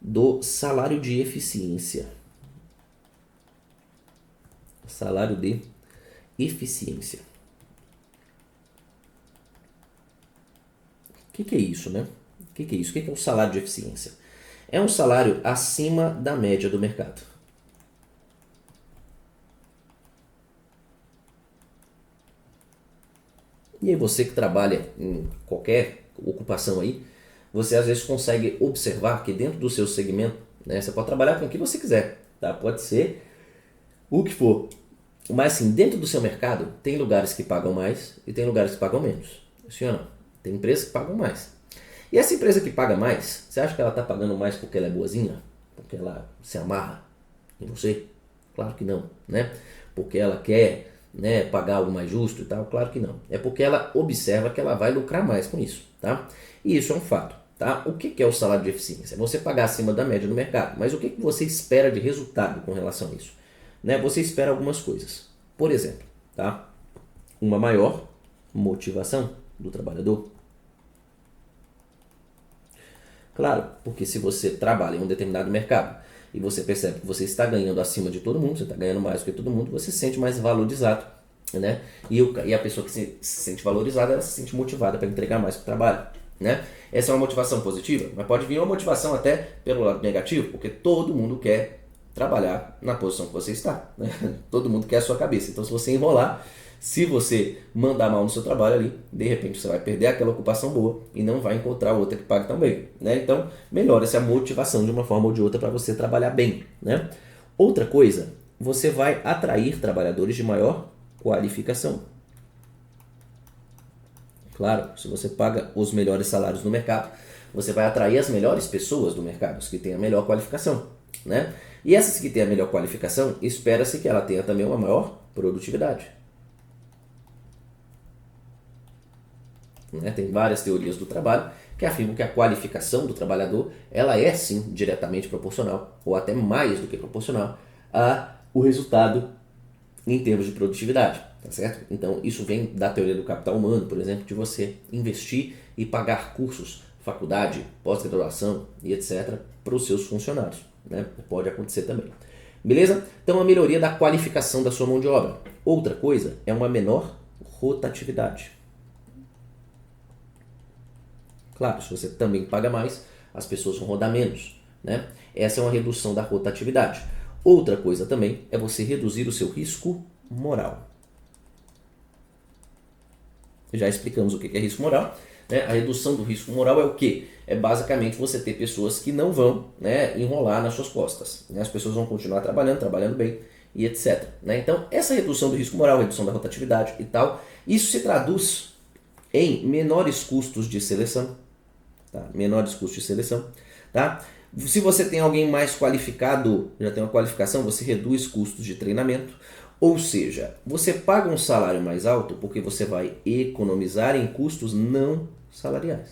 do salário de eficiência. Salário de eficiência. O que é isso, né? O que é isso? O que é um salário de eficiência? É um salário acima da média do mercado. E aí você que trabalha em qualquer ocupação aí, você às vezes consegue observar que dentro do seu segmento, né, você pode trabalhar com o que você quiser, tá? Pode ser o que for. Mas assim, dentro do seu mercado, tem lugares que pagam mais e tem lugares que pagam menos. Sim ou não? Tem empresas que pagam mais. E essa empresa que paga mais, você acha que ela está pagando mais porque ela é boazinha? Porque ela se amarra em você? Claro que não, né? Porque ela quer, né, pagar algo mais justo e tal? Claro que não. É porque ela observa que ela vai lucrar mais com isso, tá? E isso é um fato, tá? O que é o salário de eficiência? É você pagar acima da média do mercado. Mas o que você espera de resultado com relação a isso? Né? Você espera algumas coisas. Por exemplo, tá? Uma maior motivação do trabalhador. Claro, porque se você trabalha em um determinado mercado e você percebe que você está ganhando acima de todo mundo, você está ganhando mais do que todo mundo, você se sente mais valorizado, né? E a pessoa que se sente valorizada, ela se sente motivada para entregar mais para o trabalho, né? Essa é uma motivação positiva, mas pode vir uma motivação até pelo lado negativo, porque todo mundo quer trabalhar na posição que você está, né? Todo mundo quer a sua cabeça. Então, se você enrolar, se você mandar mal no seu trabalho ali, de repente você vai perder aquela ocupação boa e não vai encontrar outra que pague tão bem, né? Então, melhora essa motivação de uma forma ou de outra para você trabalhar bem, né? Outra coisa, você vai atrair trabalhadores de maior qualificação. Claro, se você paga os melhores salários no mercado, você vai atrair as melhores pessoas do mercado, as que têm a melhor qualificação, né? E essas que têm a melhor qualificação, espera-se que ela tenha também uma maior produtividade. Né? Tem várias teorias do trabalho que afirmam que a qualificação do trabalhador ela é sim diretamente proporcional, ou até mais do que proporcional, ao resultado em termos de produtividade, tá certo? Então isso vem da teoria do capital humano, por exemplo, de você investir e pagar cursos, faculdade, pós-graduação e etc. para os seus funcionários, né? Pode acontecer também. Beleza? Então a melhoria da qualificação da sua mão de obra. Outra coisa é uma menor rotatividade. Claro, se você também paga mais, as pessoas vão rodar menos, né? Essa é uma redução da rotatividade. Outra coisa também é você reduzir o seu risco moral. Já explicamos o que é risco moral, né? A redução do risco moral é o quê? É basicamente você ter pessoas que não vão, né, enrolar nas suas costas, né? As pessoas vão continuar trabalhando bem e etc, né? Então, essa redução do risco moral, redução da rotatividade e tal, isso se traduz em menores custos de seleção, tá? Menores custos de seleção, tá? Se você tem alguém mais qualificado, já tem uma qualificação, você reduz custos de treinamento. Ou seja, você paga um salário mais alto porque você vai economizar em custos não salariais.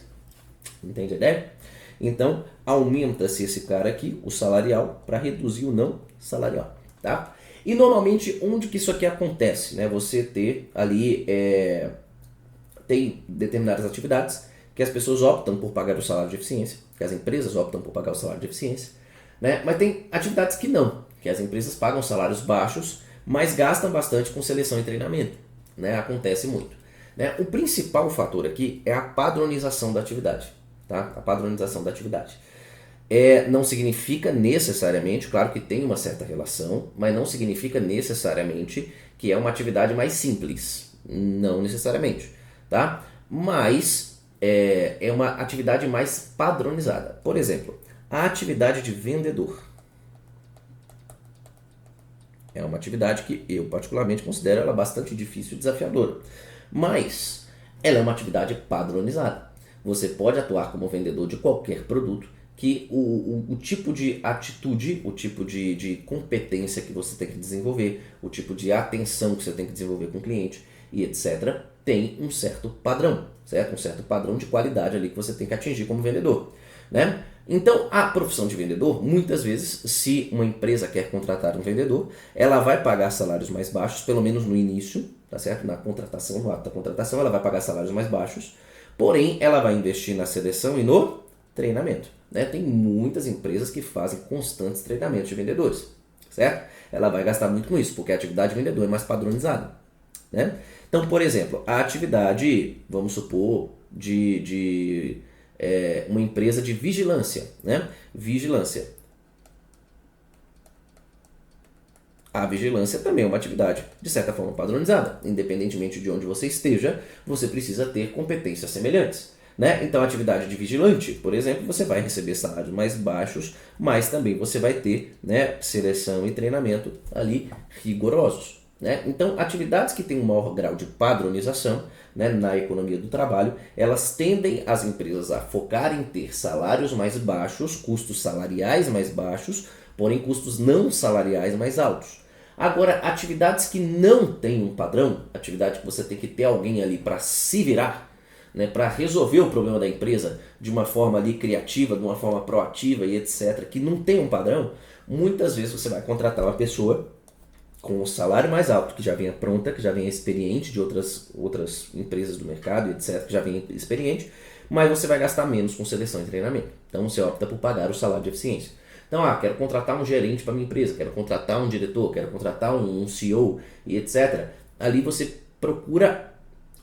Entende a ideia? Então, aumenta-se esse cara aqui, o salarial, para reduzir o não salarial, tá? E normalmente, onde que isso aqui acontece, né? Você ter ali, tem determinadas atividades que as pessoas optam por pagar o salário de eficiência, que as empresas optam por pagar o salário de eficiência, né? Mas tem atividades que não, que as empresas pagam salários baixos, mas gastam bastante com seleção e treinamento, né? Acontece muito, né? O principal fator aqui é a padronização da atividade, tá? A padronização da atividade. Não significa necessariamente, claro que tem uma certa relação, mas não significa necessariamente que é uma atividade mais simples. Não necessariamente, tá? Mas é uma atividade mais padronizada. Por exemplo, a atividade de vendedor. É uma atividade que eu particularmente considero ela bastante difícil e desafiadora. Mas ela é uma atividade padronizada. Você pode atuar como vendedor de qualquer produto que o tipo de atitude, o tipo de competência que você tem que desenvolver, o tipo de atenção que você tem que desenvolver com o cliente e etc., tem um certo padrão, certo? Um certo padrão de qualidade ali que você tem que atingir como vendedor, né? Então, a profissão de vendedor, muitas vezes, se uma empresa quer contratar um vendedor, ela vai pagar salários mais baixos, pelo menos no início, tá certo? Na contratação, no ato da contratação, ela vai pagar salários mais baixos, porém, ela vai investir na seleção e no treinamento, né? Tem muitas empresas que fazem constantes treinamentos de vendedores, certo? Ela vai gastar muito com isso, porque a atividade de vendedor é mais padronizada, né? Então, por exemplo, a atividade, vamos supor, de uma empresa de vigilância, né? Vigilância. A vigilância também é uma atividade, de certa forma, padronizada. Independentemente de onde você esteja, você precisa ter competências semelhantes, né? Então, a atividade de vigilante, por exemplo, você vai receber salários mais baixos, mas também você vai ter, né, seleção e treinamento ali rigorosos, né? Então, atividades que têm um maior grau de padronização, né, na economia do trabalho, elas tendem as empresas a focar em ter salários mais baixos, custos salariais mais baixos, porém custos não salariais mais altos. Agora, atividades que não têm um padrão, atividade que você tem que ter alguém ali para se virar, né, para resolver o problema da empresa de uma forma ali criativa, de uma forma proativa e etc., que não tem um padrão, muitas vezes você vai contratar uma pessoa com um salário mais alto, que já venha pronta, que já venha experiente de outras empresas do mercado, etc., que já venha experiente, mas você vai gastar menos com seleção e treinamento. Então você opta por pagar o salário de eficiência. Então, quero contratar um gerente para minha empresa, quero contratar um diretor, quero contratar um CEO e etc. Ali você procura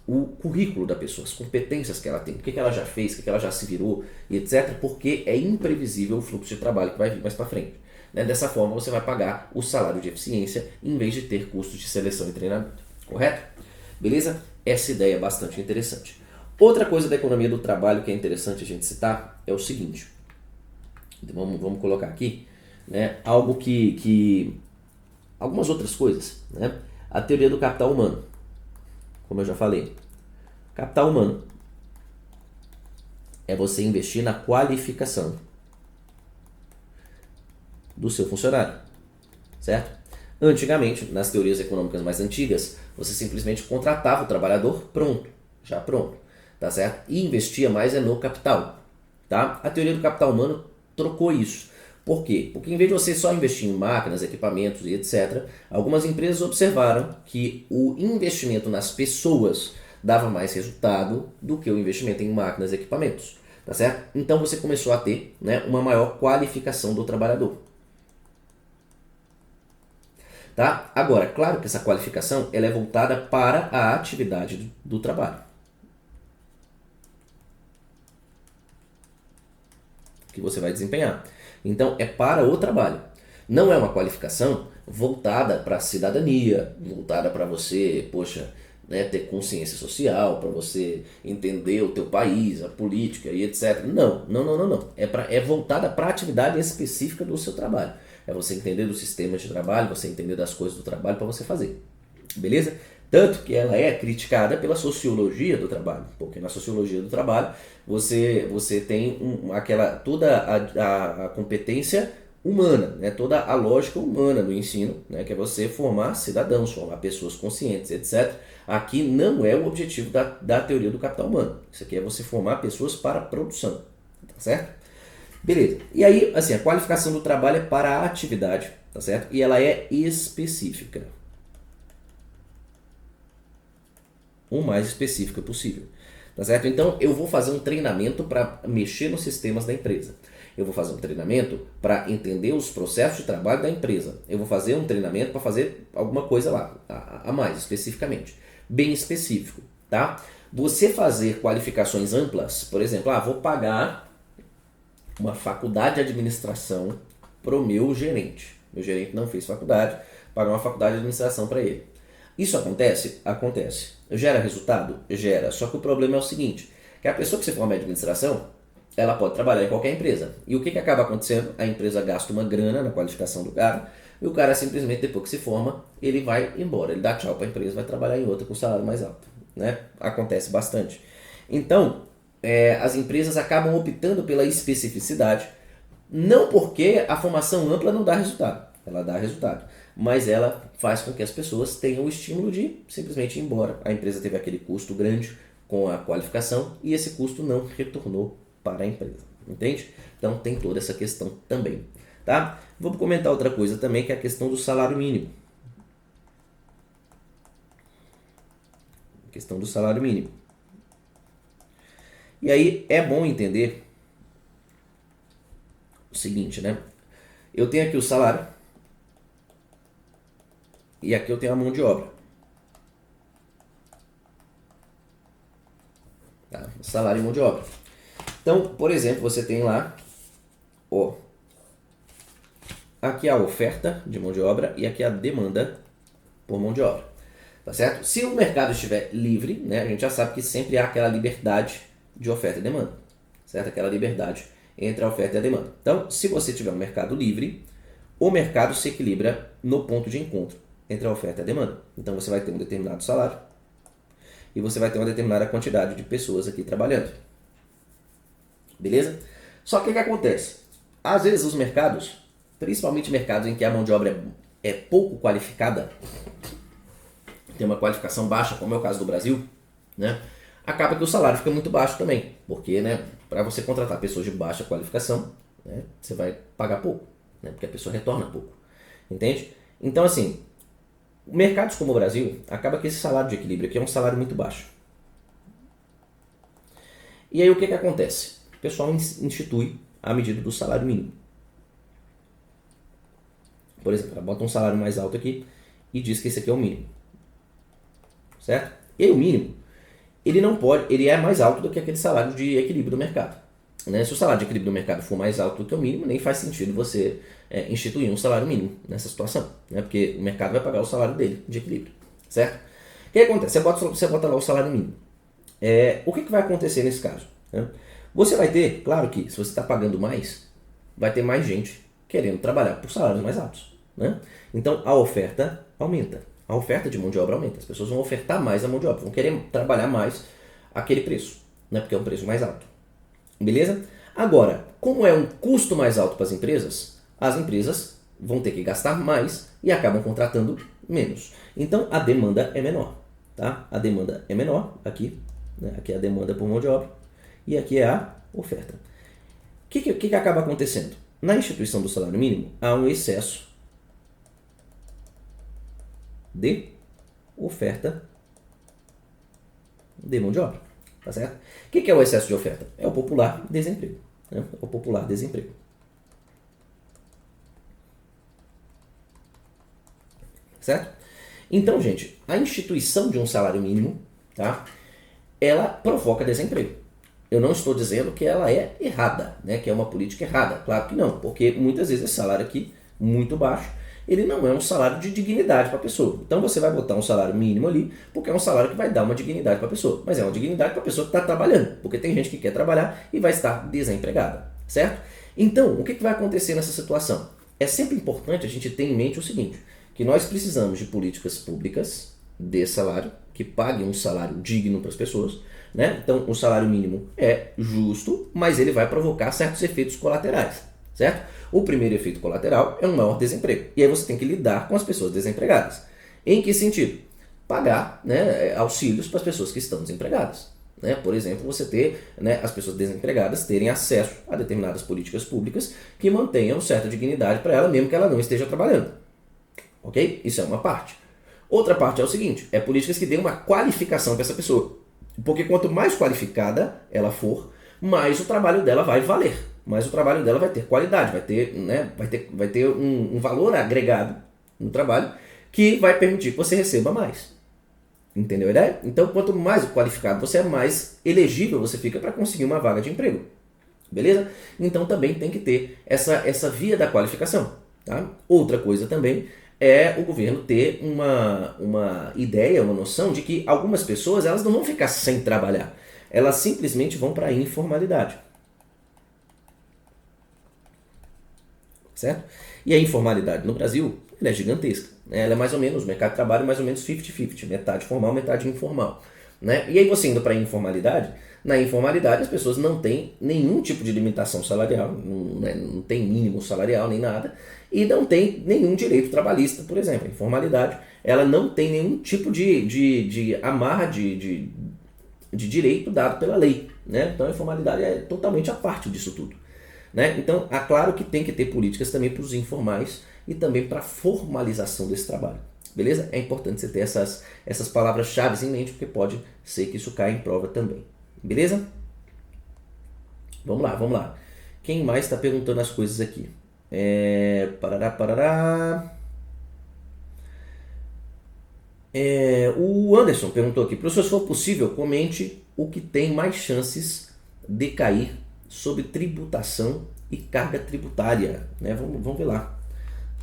o currículo da pessoa, as competências que ela tem, o que ela já fez, o que ela já se virou e etc., porque é imprevisível o fluxo de trabalho que vai vir mais para frente. Dessa forma, você vai pagar o salário de eficiência em vez de ter custos de seleção e treinamento. Correto? Beleza? Essa ideia é bastante interessante. Outra coisa da economia do trabalho que é interessante a gente citar é o seguinte. Vamos colocar aqui, né, algo que algumas outras coisas, né? A teoria do capital humano, como eu já falei. Capital humano é você investir na qualificação do seu funcionário, certo? Antigamente, nas teorias econômicas mais antigas, você simplesmente contratava o trabalhador já pronto, tá certo? E investia mais no capital, tá? A teoria do capital humano trocou isso. Por quê? Porque em vez de você só investir em máquinas, equipamentos e etc., algumas empresas observaram que o investimento nas pessoas dava mais resultado do que o investimento em máquinas e equipamentos, tá certo? Então você começou a ter, né, uma maior qualificação do trabalhador. Tá? Agora, claro que essa qualificação ela é voltada para a atividade do trabalho que você vai desempenhar. Então, é para o trabalho. Não é uma qualificação voltada para a cidadania, voltada para você, né, ter consciência social, para você entender o teu país, a política e etc. Não. É voltada para a atividade específica do seu trabalho. É você entender dos sistemas de trabalho, você entender das coisas do trabalho para você fazer. Beleza? Tanto que ela é criticada pela sociologia do trabalho, porque na sociologia do trabalho você tem toda a competência humana, né? Toda a lógica humana do ensino, né? Que é você formar cidadãos, formar pessoas conscientes, etc. Aqui não é o objetivo da teoria do capital humano. Isso aqui é você formar pessoas para a produção, tá certo? Beleza. E aí, assim, a qualificação do trabalho é para a atividade, tá certo? E ela é específica. O mais específica possível, tá certo? Então, eu vou fazer um treinamento para mexer nos sistemas da empresa. Eu vou fazer um treinamento para entender os processos de trabalho da empresa. Eu vou fazer um treinamento para fazer alguma coisa lá, a mais especificamente. Bem específico, tá? Você fazer qualificações amplas, por exemplo, vou pagar uma faculdade de administração pro meu gerente. Meu gerente não fez faculdade, pagar uma faculdade de administração para ele. Isso acontece? Acontece. Gera resultado? Gera. Só que o problema é o seguinte, que a pessoa que se forma em administração, ela pode trabalhar em qualquer empresa. E o que acaba acontecendo? A empresa gasta uma grana na qualificação do cara, e o cara simplesmente, depois que se forma, ele vai embora. Ele dá tchau para a empresa, vai trabalhar em outra com salário mais alto, né? Acontece bastante. Então, as empresas acabam optando pela especificidade, não porque a formação ampla não dá resultado. Ela dá resultado, mas ela faz com que as pessoas tenham o estímulo de simplesmente ir embora. A empresa teve aquele custo grande com a qualificação e esse custo não retornou para a empresa, entende? Então tem toda essa questão também, tá? Vou comentar outra coisa também, que é a questão do salário mínimo. Questão do salário mínimo. E aí é bom entender o seguinte, né? Eu tenho aqui o salário e aqui eu tenho a mão de obra. Tá? Salário e mão de obra. Então, por exemplo, você tem lá, aqui a oferta de mão de obra e aqui a demanda por mão de obra, tá certo? Se o mercado estiver livre, né, a gente já sabe que sempre há aquela liberdade de oferta e demanda, certo? Aquela liberdade entre a oferta e a demanda. Então, se você tiver um mercado livre, o mercado se equilibra no ponto de encontro entre a oferta e a demanda. Então, você vai ter um determinado salário e você vai ter uma determinada quantidade de pessoas aqui trabalhando. Beleza? Só que o que acontece? Às vezes os mercados, principalmente mercados em que a mão de obra é pouco qualificada, tem uma qualificação baixa, como é o caso do Brasil, né? Acaba que o salário fica muito baixo também, porque, né, para você contratar pessoas de baixa qualificação, né, você vai pagar pouco, né, porque a pessoa retorna pouco, entende? Então, assim, mercados como o Brasil, acaba que esse salário de equilíbrio aqui é um salário muito baixo. E aí o que acontece? O pessoal institui a medida do salário mínimo. Por exemplo, ela bota um salário mais alto aqui e diz que esse aqui é o mínimo, certo? E o mínimo, ele não pode, ele é mais alto do que aquele salário de equilíbrio do mercado, né? Se o salário de equilíbrio do mercado for mais alto do que o mínimo, nem faz sentido você instituir um salário mínimo nessa situação, né? Porque o mercado vai pagar o salário dele de equilíbrio, certo? O que acontece? Você bota lá o salário mínimo. O que vai acontecer nesse caso, né? Você vai ter, claro que se você está pagando mais, vai ter mais gente querendo trabalhar por salários mais altos, né? Então a oferta aumenta. A oferta de mão de obra aumenta. As pessoas vão ofertar mais a mão de obra, vão querer trabalhar mais aquele preço, né? Porque é um preço mais alto. Beleza? Agora, como é um custo mais alto para as empresas vão ter que gastar mais e acabam contratando menos. Então a demanda é menor, tá? A demanda é menor aqui, né? Aqui é a demanda por mão de obra e aqui é a oferta. O que acaba acontecendo? Na instituição do salário mínimo, há um excesso de oferta de mão de obra, tá certo? O que é o excesso de oferta? É o popular desemprego, né? O popular desemprego. Certo? Então, gente, a instituição de um salário mínimo, tá? Ela provoca desemprego. Eu não estou dizendo que ela é errada, né? Que é uma política errada. Claro que não, porque muitas vezes esse salário aqui, muito baixo, ele não é um salário de dignidade para a pessoa. Então você vai botar um salário mínimo ali, porque é um salário que vai dar uma dignidade para a pessoa. Mas é uma dignidade para a pessoa que está trabalhando, porque tem gente que quer trabalhar e vai estar desempregada, certo? Então, o que vai acontecer nessa situação? É sempre importante a gente ter em mente o seguinte, que nós precisamos de políticas públicas de salário, que paguem um salário digno para as pessoas, né? Então, o salário mínimo é justo, mas ele vai provocar certos efeitos colaterais, certo? O primeiro efeito colateral é um maior desemprego. E aí você tem que lidar com as pessoas desempregadas. Em que sentido? Pagar, né, auxílios para as pessoas que estão desempregadas. Né? Por exemplo, você ter, né, as pessoas desempregadas terem acesso a determinadas políticas públicas que mantenham certa dignidade para ela, mesmo que ela não esteja trabalhando. Ok? Isso é uma parte. Outra parte é o seguinte, é políticas que dêem uma qualificação para essa pessoa. Porque quanto mais qualificada ela for, mais o trabalho dela vai valer. Mais o trabalho dela vai ter qualidade, vai ter um valor agregado no trabalho que vai permitir que você receba mais. Entendeu a ideia? Então, quanto mais qualificado você é, mais elegível você fica para conseguir uma vaga de emprego. Beleza? Então também tem que ter essa via da qualificação. Tá? Outra coisa também é o governo ter uma ideia, uma noção de que algumas pessoas elas não vão ficar sem trabalhar. Elas simplesmente vão para a informalidade. Certo? E a informalidade no Brasil ela é gigantesca. Né? Ela é mais ou menos, o mercado de trabalho é mais ou menos 50-50, metade formal, metade informal. Né? E aí você indo para a informalidade, na informalidade as pessoas não têm nenhum tipo de limitação salarial, não tem mínimo salarial nem nada, e não tem nenhum direito trabalhista, por exemplo. A informalidade ela não tem nenhum tipo de amarra de direito dado pela lei. Né? Então a informalidade é totalmente a parte disso tudo. Né? Então, é claro que tem que ter políticas também para os informais e também para a formalização desse trabalho. Beleza? É importante você ter essas palavras-chave em mente, porque pode ser que isso caia em prova também. Beleza? Vamos lá. Quem mais está perguntando as coisas aqui? Parará. O Anderson perguntou aqui, professor, se for possível, comente o que tem mais chances de cair sobre tributação e carga tributária. Né? Vamos ver lá.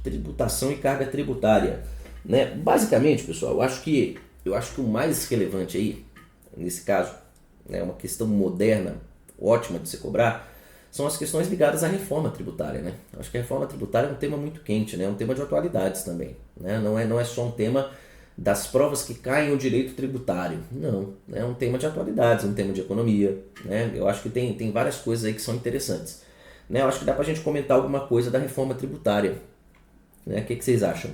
Tributação e carga tributária. Né? Basicamente, pessoal, eu acho que o mais relevante aí, nesse caso, né, uma questão moderna, ótima de se cobrar, são as questões ligadas à reforma tributária. Né? Eu acho que a reforma tributária é um tema muito quente, né? É um tema de atualidades também. Né? Não é só um tema das provas que caem no direito tributário. Não, é um tema de atualidades, um tema de economia. Né? Eu acho que tem várias coisas aí que são interessantes. Né? Eu acho que dá pra gente comentar alguma coisa da reforma tributária. Né? O que vocês acham?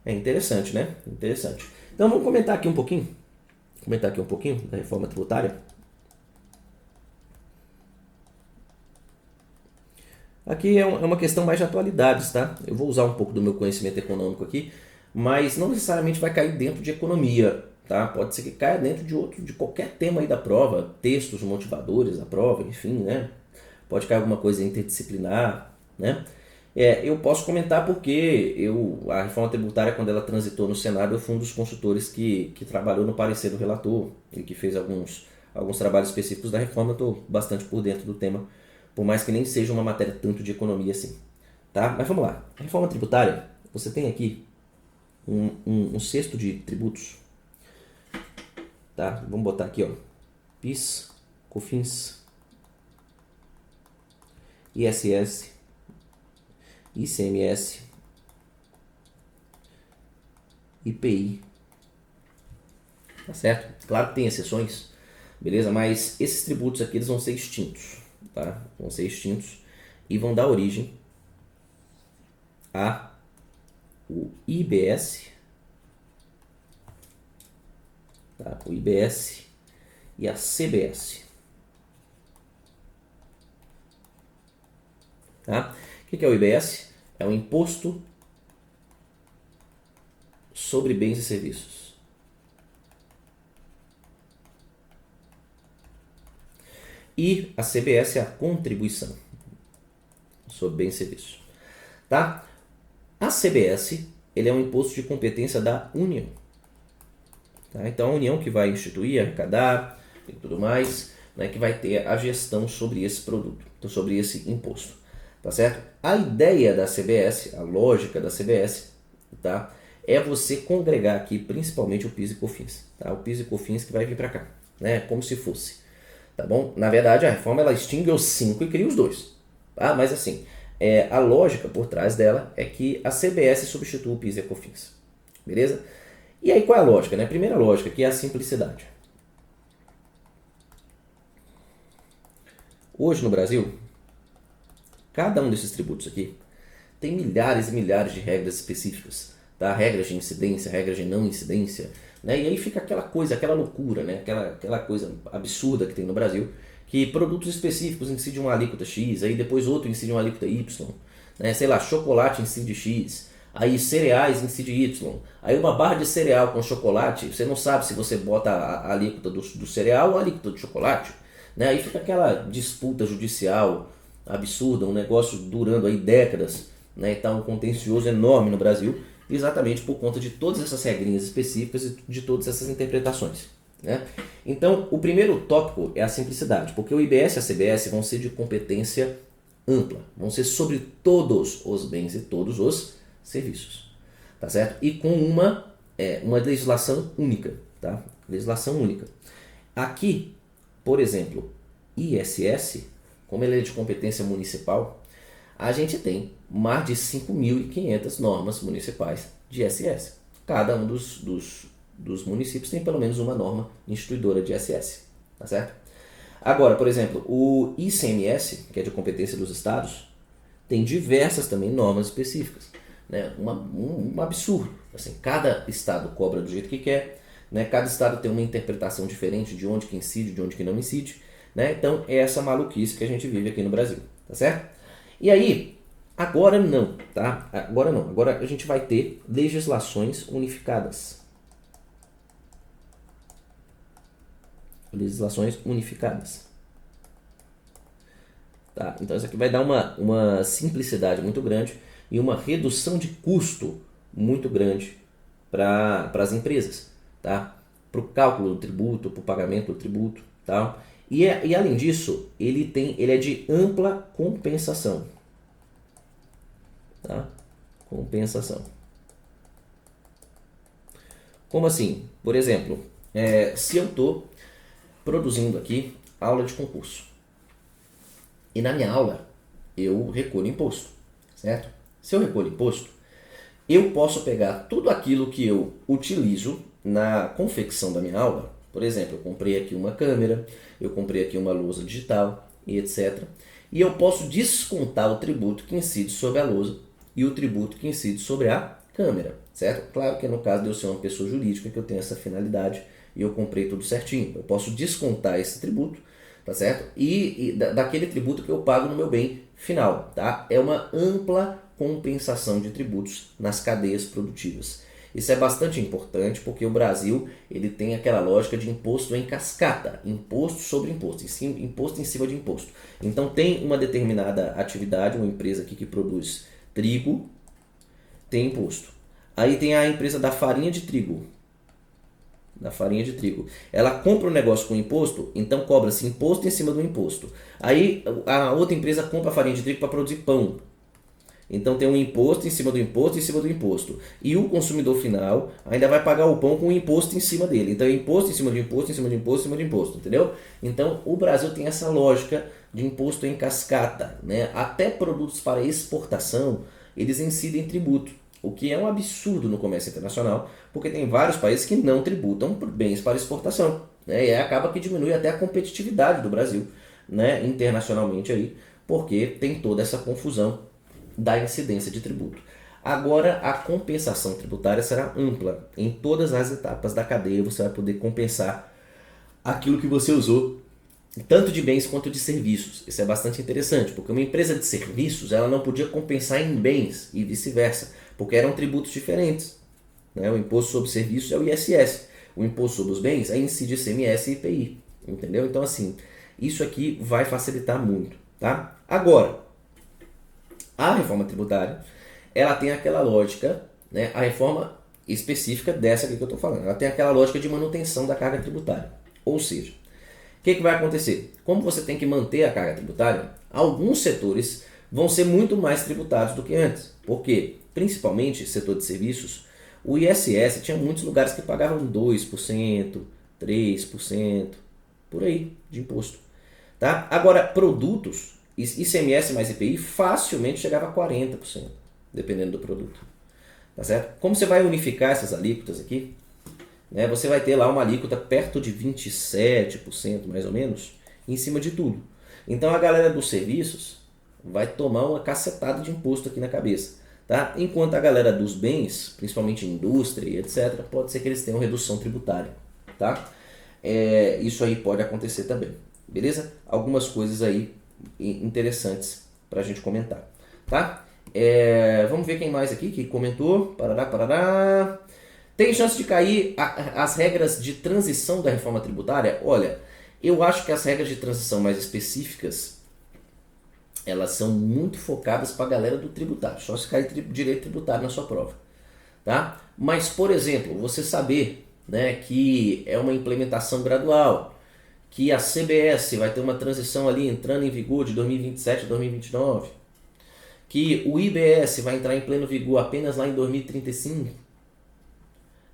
É interessante, né? Interessante. Então vamos comentar aqui um pouquinho. Da reforma tributária. Aqui é uma questão mais de atualidades, tá? Eu vou usar um pouco do meu conhecimento econômico aqui, mas não necessariamente vai cair dentro de economia, tá? Pode ser que caia dentro de qualquer tema aí da prova, textos motivadores da prova, enfim, né? Pode cair alguma coisa interdisciplinar, né? Eu posso comentar porque a reforma tributária, quando ela transitou no Senado, eu fui um dos consultores que trabalhou no parecer do relator e que fez alguns trabalhos específicos da reforma. Eu estou bastante por dentro do tema, por mais que nem seja uma matéria tanto de economia assim. Tá? Mas vamos lá. A reforma tributária, você tem aqui um cesto de tributos. Tá? Vamos botar aqui, ó. PIS, COFINS, ISS, ICMS, IPI. Tá certo? Claro que tem exceções, beleza? Mas esses tributos aqui eles vão ser extintos, tá? Vão ser extintos e vão dar origem a o IBS, tá? O IBS e a CBS. Tá? O que é o IBS? É o Imposto sobre Bens e Serviços. E a CBS é a Contribuição sobre Bens e Serviços. Tá? A CBS ele é um imposto de competência da União. Tá? Então a União que vai instituir, arrecadar e tudo mais, né, que vai ter a gestão sobre esse produto, então, sobre esse imposto. Tá certo? A ideia da CBS, a lógica da CBS, tá, é você congregar aqui principalmente o PIS e COFINS. Tá? O PIS e COFINS que vai vir para cá, né? Como se fosse. Tá bom? Na verdade, a reforma ela extingue os 5 e cria os 2. Tá? Mas assim, a lógica por trás dela é que a CBS substitua o PIS e a COFINS. Beleza? E aí qual é a lógica? Né? A primeira lógica que é a simplicidade. Hoje no Brasil, Cada um desses tributos aqui tem milhares e milhares de regras específicas, tá? Regras de incidência, regras de não incidência, né? E aí fica aquela coisa, aquela loucura, né? Aquela coisa absurda que tem no Brasil, que produtos específicos incidem uma alíquota X, aí depois outro incide uma alíquota Y, né? Sei lá, chocolate incide X, aí cereais incide Y, aí uma barra de cereal com chocolate, você não sabe se você bota a alíquota do cereal ou a alíquota do chocolate, né? Aí fica aquela disputa judicial absurda, um negócio durando aí décadas, né? E tá um contencioso enorme no Brasil, exatamente por conta de todas essas regrinhas específicas e de todas essas interpretações, né? Então, o primeiro tópico é a simplicidade, porque o IBS e a CBS vão ser de competência ampla, vão ser sobre todos os bens e todos os serviços, tá certo? E com uma legislação única, tá? Legislação única. Aqui, por exemplo, ISS, como ele é de competência municipal, a gente tem mais de 5.500 normas municipais de ISS. Cada um dos municípios tem pelo menos uma norma instituidora de ISS, tá certo? Agora, por exemplo, o ICMS, que é de competência dos estados, tem diversas também normas específicas, né? Um absurdo. Assim, cada estado cobra do jeito que quer, né? Cada estado tem uma interpretação diferente de onde que incide, de onde que não incide, né? Então é essa maluquice que a gente vive aqui no Brasil, tá certo? E aí, agora não, tá? Agora não. Agora a gente vai ter legislações unificadas. Legislações unificadas. Tá? Então isso aqui vai dar uma simplicidade muito grande e uma redução de custo muito grande para as empresas, tá? Para o cálculo do tributo, para o pagamento do tributo, tá? E além disso, ele é de ampla compensação, tá? Compensação. Como assim? Por exemplo, se eu estou produzindo aqui aula de concurso e na minha aula eu recolho imposto, certo? Se eu recolho imposto, eu posso pegar tudo aquilo que eu utilizo na confecção da minha aula. Por exemplo, eu comprei aqui uma câmera, eu comprei aqui uma lousa digital e etc. E eu posso descontar o tributo que incide sobre a lousa e o tributo que incide sobre a câmera, certo? Claro que no caso de eu ser uma pessoa jurídica, que eu tenho essa finalidade e eu comprei tudo certinho. Eu posso descontar esse tributo, tá certo? E daquele tributo que eu pago no meu bem final, tá? É uma ampla compensação de tributos nas cadeias produtivas. Isso é bastante importante porque o Brasil ele tem aquela lógica de imposto em cascata, imposto sobre imposto, imposto em cima de imposto. Então tem uma determinada atividade, uma empresa aqui que produz trigo, tem imposto. Aí tem a empresa da farinha de trigo. Ela compra um negócio com imposto, então cobra-se imposto em cima do imposto. Aí a outra empresa compra a farinha de trigo para produzir pão. Então tem um imposto em cima do imposto em cima do imposto. E o consumidor final ainda vai pagar o pão com o imposto em cima dele. Então é imposto em cima de imposto, em cima de imposto, em cima de imposto, entendeu? Então o Brasil tem essa lógica de imposto em cascata, né? Até produtos para exportação, eles incidem tributo, o que é um absurdo no comércio internacional, porque tem vários países que não tributam por bens para exportação, né? E aí acaba que diminui até a competitividade do Brasil, né? Internacionalmente aí, porque tem toda essa confusão da incidência de tributo. Agora, a compensação tributária será ampla. Em todas as etapas da cadeia você vai poder compensar aquilo que você usou, tanto de bens quanto de serviços. Isso é bastante interessante, porque uma empresa de serviços ela não podia compensar em bens e vice-versa, porque eram tributos diferentes, né? O imposto sobre serviços é o ISS, o imposto sobre os bens é incide ICMS e IPI, entendeu? Então assim, isso aqui vai facilitar muito, tá? Agora, a reforma tributária, ela tem aquela lógica, né, a reforma específica dessa aqui que eu estou falando, ela tem aquela lógica de manutenção da carga tributária. Ou seja, o que vai acontecer? Como você tem que manter a carga tributária, alguns setores vão ser muito mais tributados do que antes. Por quê? Principalmente setor de serviços, o ISS tinha muitos lugares que pagavam 2%, 3%, por aí, de imposto. Tá? Agora, produtos, ICMS mais IPI facilmente chegava a 40%, dependendo do produto. Tá certo? Como você vai unificar essas alíquotas aqui, né, você vai ter lá uma alíquota perto de 27%, mais ou menos, em cima de tudo. Então a galera dos serviços vai tomar uma cacetada de imposto aqui na cabeça. Tá? Enquanto a galera dos bens, principalmente indústria e etc., pode ser que eles tenham redução tributária. Tá? Isso aí pode acontecer também. Beleza? Algumas coisas aí interessantes para a gente comentar. Tá? Vamos ver quem mais aqui que comentou. Parará, parará. Tem chance de cair as regras de transição da reforma tributária? Olha, eu acho que as regras de transição mais específicas, elas são muito focadas para a galera do tributário. Só se cair direito tributário na sua prova. Tá? Mas, por exemplo, você saber, né, que é uma implementação gradual, que a CBS vai ter uma transição ali entrando em vigor de 2027 a 2029, que o IBS vai entrar em pleno vigor apenas lá em 2035,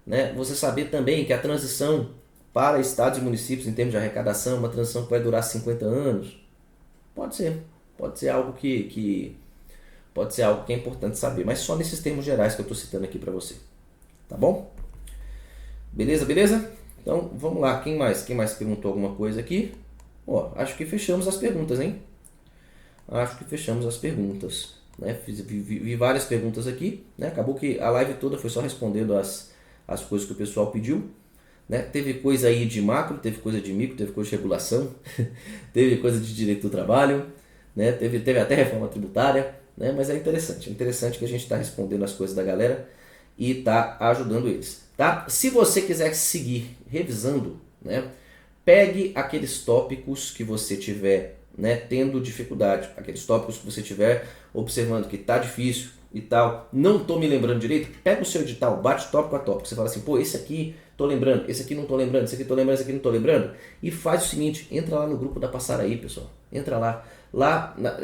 né? Você saber também que a transição para estados e municípios em termos de arrecadação é uma transição que vai durar 50 anos, pode ser algo que pode ser algo que é importante saber, mas só nesses termos gerais que eu estou citando aqui para você, tá bom? Beleza, beleza? Então vamos lá, quem mais perguntou alguma coisa aqui? Ó, acho que fechamos as perguntas, hein? Acho que fechamos as perguntas, né? Vi várias perguntas aqui, né? Acabou que a live toda foi só respondendo as coisas que o pessoal pediu, né? Teve coisa aí de macro, teve coisa de micro, teve coisa de regulação, teve coisa de direito do trabalho, né? Teve até reforma tributária, né? Mas é interessante que a gente está respondendo as coisas da galera e está ajudando eles, tá? Se você quiser seguir revisando, né? Pegue aqueles tópicos que você tiver, né, tendo dificuldade, aqueles tópicos que você tiver observando que tá difícil e tal, não tô me lembrando direito, pega o seu edital, bate tópico a tópico, você fala assim, pô, esse aqui tô lembrando, esse aqui não tô lembrando, esse aqui tô lembrando, esse aqui não tô lembrando, e faz o seguinte, entra lá no grupo da Passaraí, pessoal, entra lá,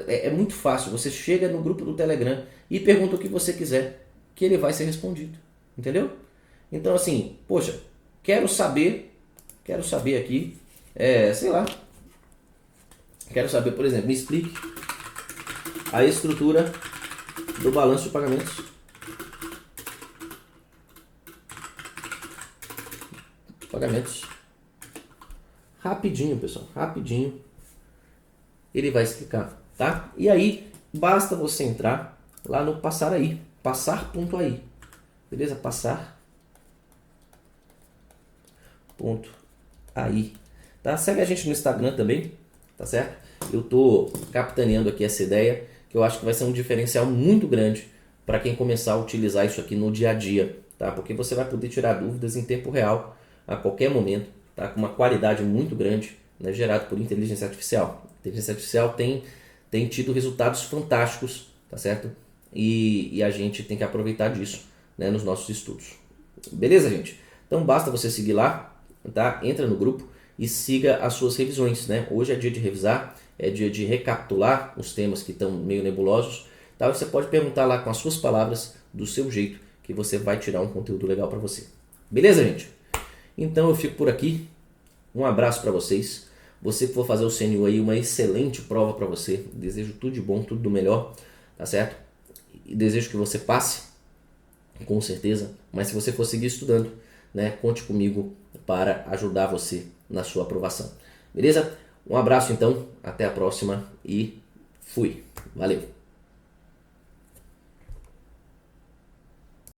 é muito fácil, você chega no grupo do Telegram e pergunta o que você quiser, que ele vai ser respondido, entendeu? Então assim, poxa, quero saber aqui, sei lá, quero saber, por exemplo, me explique a estrutura do balanço de pagamentos. Rapidinho, pessoal, rapidinho. Ele vai explicar, tá? E aí, basta você entrar lá no Passaraí, passar.ai, beleza? Passar.ai, tá? Segue a gente no Instagram também, tá certo? Eu tô capitaneando aqui essa ideia, que eu acho que vai ser um diferencial muito grande para quem começar a utilizar isso aqui no dia a dia, tá? Porque você vai poder tirar dúvidas em tempo real, a qualquer momento, tá? Com uma qualidade muito grande, né? Gerado por inteligência artificial. A inteligência artificial tem tido resultados fantásticos, tá certo? E a gente tem que aproveitar disso, né, nos nossos estudos. Beleza, gente? Então basta você seguir lá, tá? Entra no grupo e siga as suas revisões, né? Hoje é dia de revisar, é dia de recapitular os temas que estão meio nebulosos, tá? Você pode perguntar lá com as suas palavras, do seu jeito, que você vai tirar um conteúdo legal para você. Beleza, gente? Então eu fico por aqui. Um abraço para vocês. Você que for fazer o CNU aí, uma excelente prova para você. Desejo tudo de bom, tudo do melhor, tá certo? E desejo que você passe, com certeza. Mas se você for seguir estudando, né, conte comigo para ajudar você na sua aprovação. Beleza? Um abraço então, até a próxima e fui. Valeu!